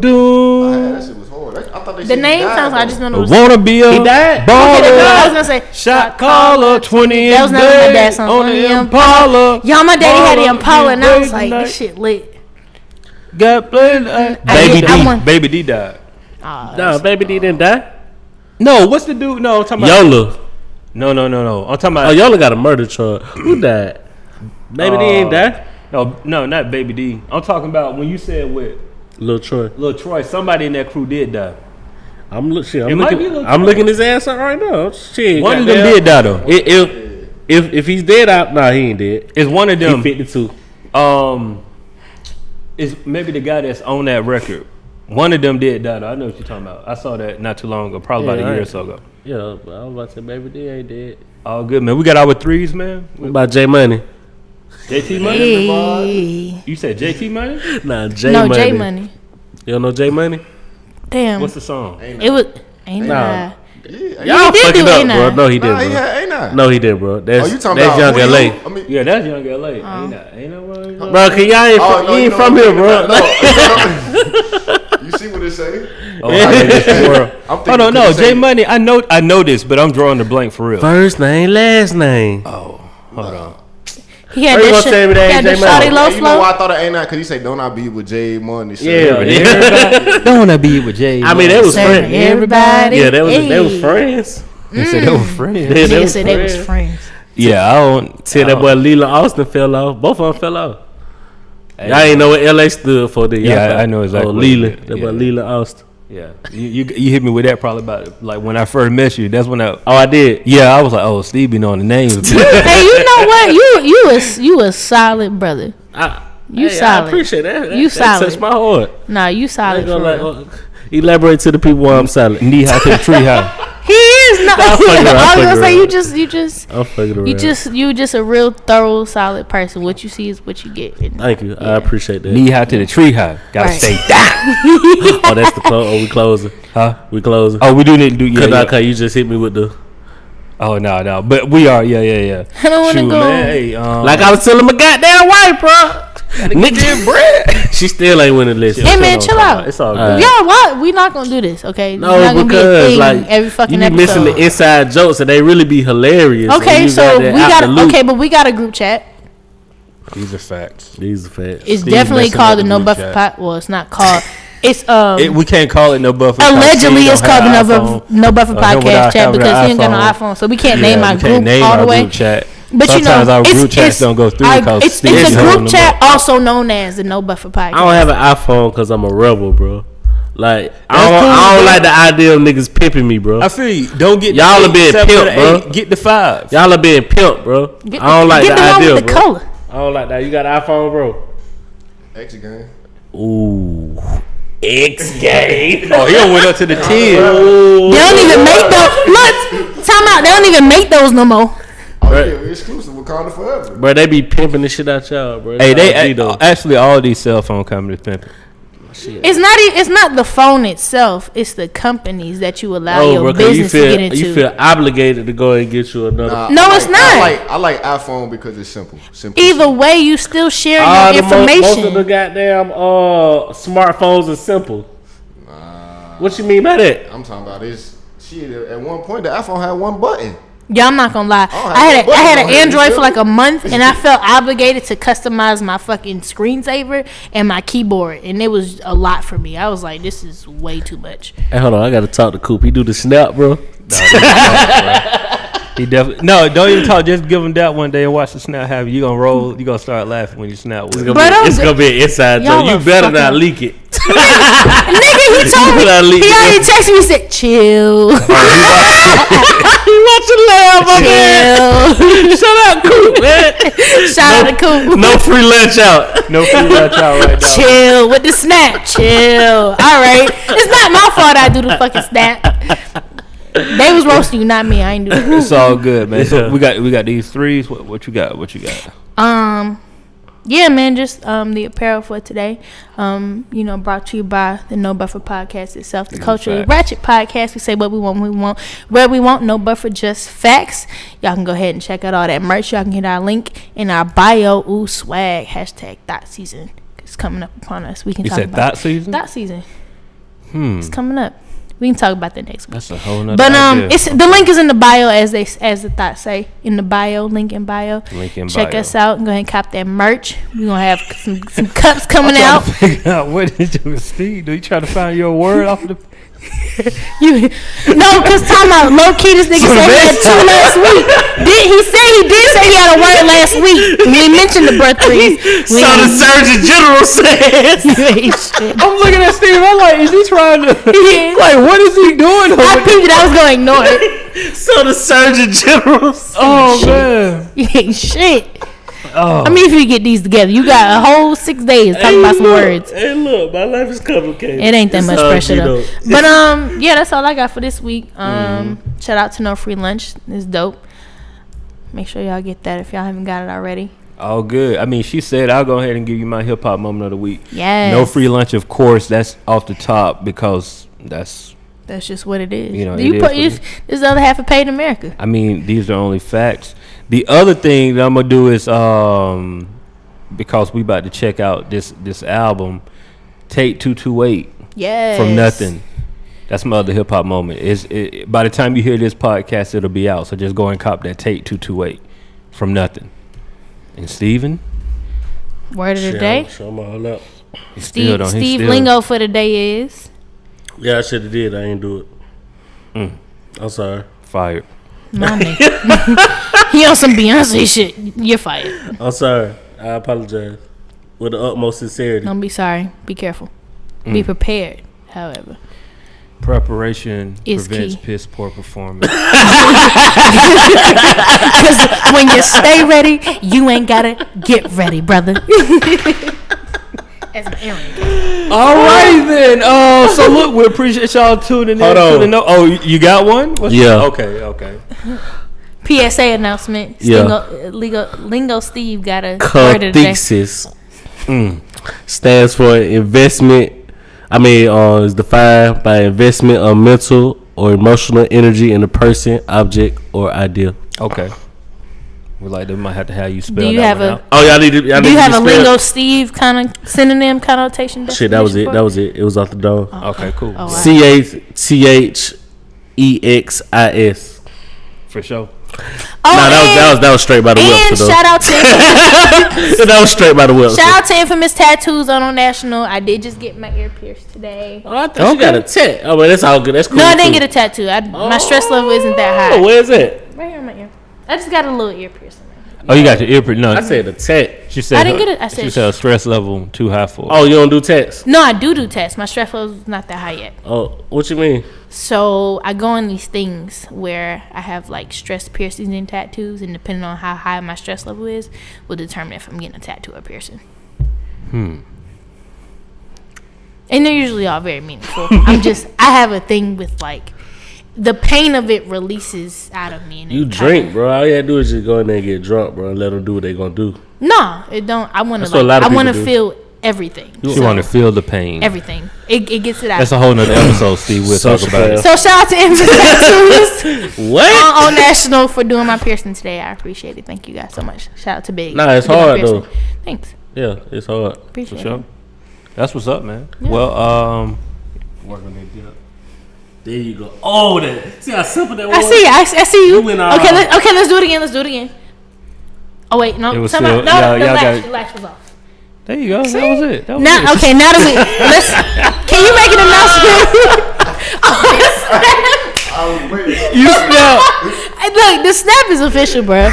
Do shit was hard. I thought they The said he name died, sounds. I though. just don't know. wanna be a He died? baller. I was gonna say Shot caller 20 That was not my dad's song. on the Impala. Y'all, my daddy had the Baller, Impala, and I was you like, wait this shit lit. Got played. Baby I D. want- Baby D died. No, baby D didn't die. No, what's the dude? No, I'm talking about. Yola. No. I'm talking Oh, about. Yola got a murder charge. Who died? Baby D ain't die. No, not Baby D. I'm talking about when you said with Little Troy. Lil Troy, somebody in that crew did die. I'm It might be Lil I'm Troy. looking his ass up right now. Shit. One of them goddamn. did die though. If he's dead out, nah, he ain't dead. It's one of He them. 52. Is maybe the guy that's on that record. One of them did die though. I know what you're talking about. I saw that not too long ago, probably Yeah, about a year or right. so ago. Yeah, but I was about to say baby D ain't dead. All good, man. We got our threes, man. What about J Money? JT Money. Hey. You said JT Money? Nah, J No, Money. J Money. You don't know J Money? Damn. What's the song? It was. Ain't Nah. nah. Yeah, Y'all did fucking do up, A9. bro. No, he nah, didn't, he bro. had A9. No, he didn't, bro. That's, Oh, you talking that's about Young who LA. you- I mean, Yeah, that's Young LA. Ain't that one? Bro, cause y'all ain't, oh, from, no, you ain't know from what here, I'm bro. You see what it say? Oh, I know this world. I'm Hold on, no, thinking J Money. I know this, but I'm drawing the blank for real. First name, last name. Hold on. He had Are you that gonna shit. tell me that He ain't had the J Money? shawty low Hey, you know flow. why I thought of A9? Because he said, don't I be with J Money. So Yeah, yeah. Everybody, don't wanna be with Jay. I mean, they was Serving friends. everybody. Yeah, they was Hey. friends. They said they were friends. Yeah, Nigga was said they was friends. friends. Yeah, I don't. Till that boy Leland Austin fell off. Both of them fell off. Y'all ain't know what LA stood for. Did y'all? Yeah, I know exactly Oh, what it Leland. is. That boy Yeah. Leland Austin. Yeah, you hit me with that probably about like when I first met you. That's when I. Oh, I did. Yeah, I was like, oh, Steve be knowing the names. Hey, you know what? You a solid brother. You I solid. appreciate that. You that solid. touched my heart. Nah, you I solid ain't for gonna real. like, elaborate to the people why I'm solid. Knee high to the tree high. He is not. I'm fucking around, I was I'm gonna say fucking you just I'm fucking around. you just a real thorough solid person. What you see is what you get. And Thank you. I appreciate that. Knee high to the tree high. Gotta Right. stay down. Oh, that's the close. Oh, we closing. Huh? We closing. Oh, we do need to do. Yeah, Cause yeah. okay, you just hit me with the. Oh no, but we are. Yeah. I don't wanna Shoot, go. man. Hey, Like I was telling my goddamn wife, bro. nigga, bread. She still ain't winning this. Hey man, chill out. It's all good. Alright. Y'all, what? We not gonna do this, okay? It's not No, gonna be a because thing like every fucking you be missing episode. the inside jokes and they really be hilarious. when Okay, you so got that we out got the loop. okay, but we got a group chat. These are facts. These are facts. It's Steve definitely messing called up the the No group Buffer chat. Pot. Well, it's not called. It's We can't call it no buffer. allegedly Steve it's don't called the have No an Buffer iPhone. No Buffer Him without Podcast chat having because an he ain't got no iPhone. iPhone, so we can't Yeah, name our we can't group name all our the way. group chat. But you know, Sometimes our it's, group chats don't go through because it's Steve a is holding group them chat up. also known as the No Buffer Podcast. I don't have an iPhone because I'm a rebel, bro. Like I That's don't, cool, I don't bro. like the idea of niggas pimping me, bro. I feel you. Don't get Y'all the are being 7 or pimped, the bro. 8. Get the 5. Y'all are being pimped, bro. Get I don't like get the one idea, with the bro. color. I don't like that. You got an iPhone, bro? X game. Ooh, X game. Oh, he done went up to the 10. They don't even make those. Look, time out. They don't even make those no more. Oh, Right. yeah, exclusive. Wakanda forever. Bro, they be pimping the shit out y'all, bro. Hey, It's they OG, though. actually all these cell phone companies pimping. It's not the phone itself. It's the companies that you allow Oh, your bro, 'cause you business to get feel into. you feel obligated to go and get you another. Nah, No, I it's like- not. I like iPhone because it's simple. Simple. Either way, you still share All your the most of the information. goddamn smartphones are simple. What you mean by that? I'm talking about this. Shit, at one point the iPhone had one button. Yeah, I'm not gonna lie. Oh, I had buttons an on here, Android you for like a month, and I felt obligated to customize my fucking screensaver and my keyboard, and it was a lot for me. I was like, this is way too much. Hey, hold on, I gotta talk to Coop. He do the snap, bro. He definitely don't even talk. Just give him that one day and watch the snap happen. You gonna roll. You gonna start laughing when you snap with It's it. gonna, Bro, be, it's gonna be an inside y'all joke. You are better not fucking- leak it. Nigga, he told me. Gotta leave He it. already texted me. He said, "Chill." He Watch your laugh, my man. Shout out Coop, man. Shout out to Coop. No free lunch out. No free lunch out right now. Chill with the snap. Chill. All right. It's not my fault I do the fucking snap. They was roasting you, not me. I ain't do it. It's all good, man. So we got these threes. What you got? What you got? Yeah, man, just the apparel for today. Brought to you by the No Buffer Podcast itself, the Culturally Ratchet Podcast. We say what we want, where we want. No buffer, just facts. Y'all can go ahead and check out all that merch. Y'all can get our link in our bio. Ooh, swag. Hashtag Thought Season. It's coming up upon us. We can You talk said about Thought Season? Thought Season. It's coming up. We can talk about that next week. That's a whole nother But idea. it's the link is in the bio as the thoughts say in the bio, link in bio. Check us out and go ahead and cop that merch. We're gonna have some cups coming out. Figure out what did you Steve? Do you try to find your word off of the? Because talking about low key, this nigga said he had 2 last week. He did say he had a word last week. We mentioned the birth threes. So the Surgeon General says. I'm looking at Steve. I'm like, is he trying to? Like, what is he doing? I peeped it. I was gonna ignore it. So the Surgeon General says. Oh man. You ain't shit. Oh. I mean, if you get these together, you got a whole 6 days talking about some words. Hey, look, my life is complicated. It ain't that much pressure though. Though. But yeah, that's all I got for this week. Shout out to No Free Lunch. It's dope. Make sure y'all get that if y'all haven't got it already. All good. I mean, she said I'll go ahead and give you my hip hop moment of the week. Yes. No free lunch, of course. That's off the top because that's just what it is. You know, This is the other half of Paid America. I mean, these are only facts. The other thing that I'm gonna do is because we about to check out this album, Take 228. Yes. From Nothing. That's my other hip hop moment. By the time you hear this podcast, it'll be out. So just go and cop that Take 228 From Nothing. And Steven? Word of the day. Show them all up. Steve lingo for the day is. Yeah, I should have did. I ain't do it. I'm sorry. Fired. My nigga. He on some Beyonce shit. You're fired. I'm sorry. I apologize. With the utmost sincerity. Don't be sorry. Be careful. Be prepared, however. Preparation Is prevents key. piss poor performance. Because when you stay ready, you ain't gotta get ready, brother. As my Aaron. All right then. So look, we appreciate y'all tuning in. Hold on. Oh, you got one? Yeah. Okay. PSA announcement. Yeah. Lingo Steve got a word of the day. Cathesis stands for investment. Is defined by investment of mental or emotional energy in a person, object, or idea. Okay. They might have to have you spell Do you that have one a? out. Oh, y'all need to. Do you have a Lingo Steve kind of synonym connotation? Shit, that was it. definition That for was it. It was off the dome. Okay, cool. Oh, wow. CATHEXIS. For sure. Oh, that was straight by the whip. and shout out to That was straight by the whip. shout out to Infamous Tattoos on National. I did just get my ear pierced today. Oh, I thought you got a tat. Oh, but that's all good. That's cool. No, I didn't too. get a tattoo. My stress level isn't that Oh, high. where's it? Right here in my ear. I just got a little ear piercing. Oh, you got your ear no. I said a tat. She said I didn't get it. I she said- said her stress level too high for. Oh, you don't do tats? No, I do tests. My stress level is not that high yet. Oh, what you mean? So I go on these things where I have like stress piercings and tattoos, and depending on how high my stress level is, will determine if I'm getting a tattoo or piercing. And they're usually all very meaningful. I have a thing with like the pain of it releases out of me. And You it drink, bro. All you gotta do is just go in there and get drunk, bro, and let them do what they gonna do. No, it don't. I want That's to. what a lot of I want to people do. feel everything. You want to feel the pain. everything. It gets it out. That's a whole nother episode, Steve. We'll talk Social about it. So shout out to Infamous Tattoos What? on National for doing my piercing today. I appreciate it. Thank you guys so much. Shout out to Big. Nah, it's for doing my hard, piercing. though. Thanks. Yeah, it's hard. Appreciate For sure. it. That's what's up, man. Yeah. Well, There you go. Oh, that. See how simple that was? I see. I see you. You went, Okay, let's do it again. Let's do it again. Oh wait, no. It was Somehow, still- no, y'all the got- latch was off. there you go. That was it. That was Now, it. okay, now that can you make an announcement? You snap. Look, the snap is official, bro.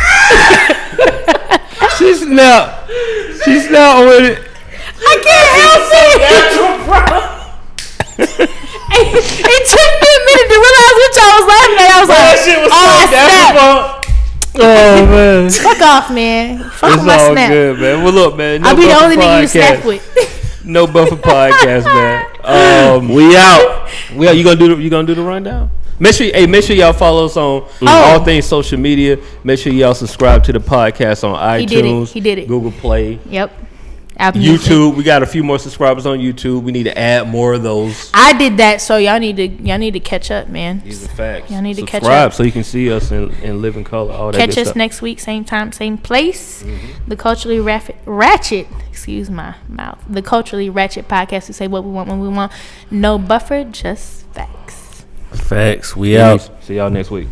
She snap. She snap with it. I can't help it. It took me a minute to realize what y'all was laughing at. I was like, That shit I snap. Oh man, Fuck off, man. Fuck it's my all snap. good, man. Well, look, man. No I'll be the Buffer only nigga you Podcast. snap with. No Buffer podcast, man. We out. You gonna do the rundown? Make sure y'all follow us on all things social media. Make sure y'all subscribe to the podcast on iTunes. He did it. Google Play, Yep. Apple Music. YouTube. We got a few more subscribers on YouTube. We need to add more of those. I did that, so y'all need to catch up, man. These are facts. Y'all need to catch Subscribe up. so you can see us in living color. All that Catch good us stuff. next week, same time, same place. The Culturally Ratchet. Excuse my mouth. The Culturally Ratchet podcast. We say what we want when we want. No buffer, just facts. Facts. We out. See y'all next week.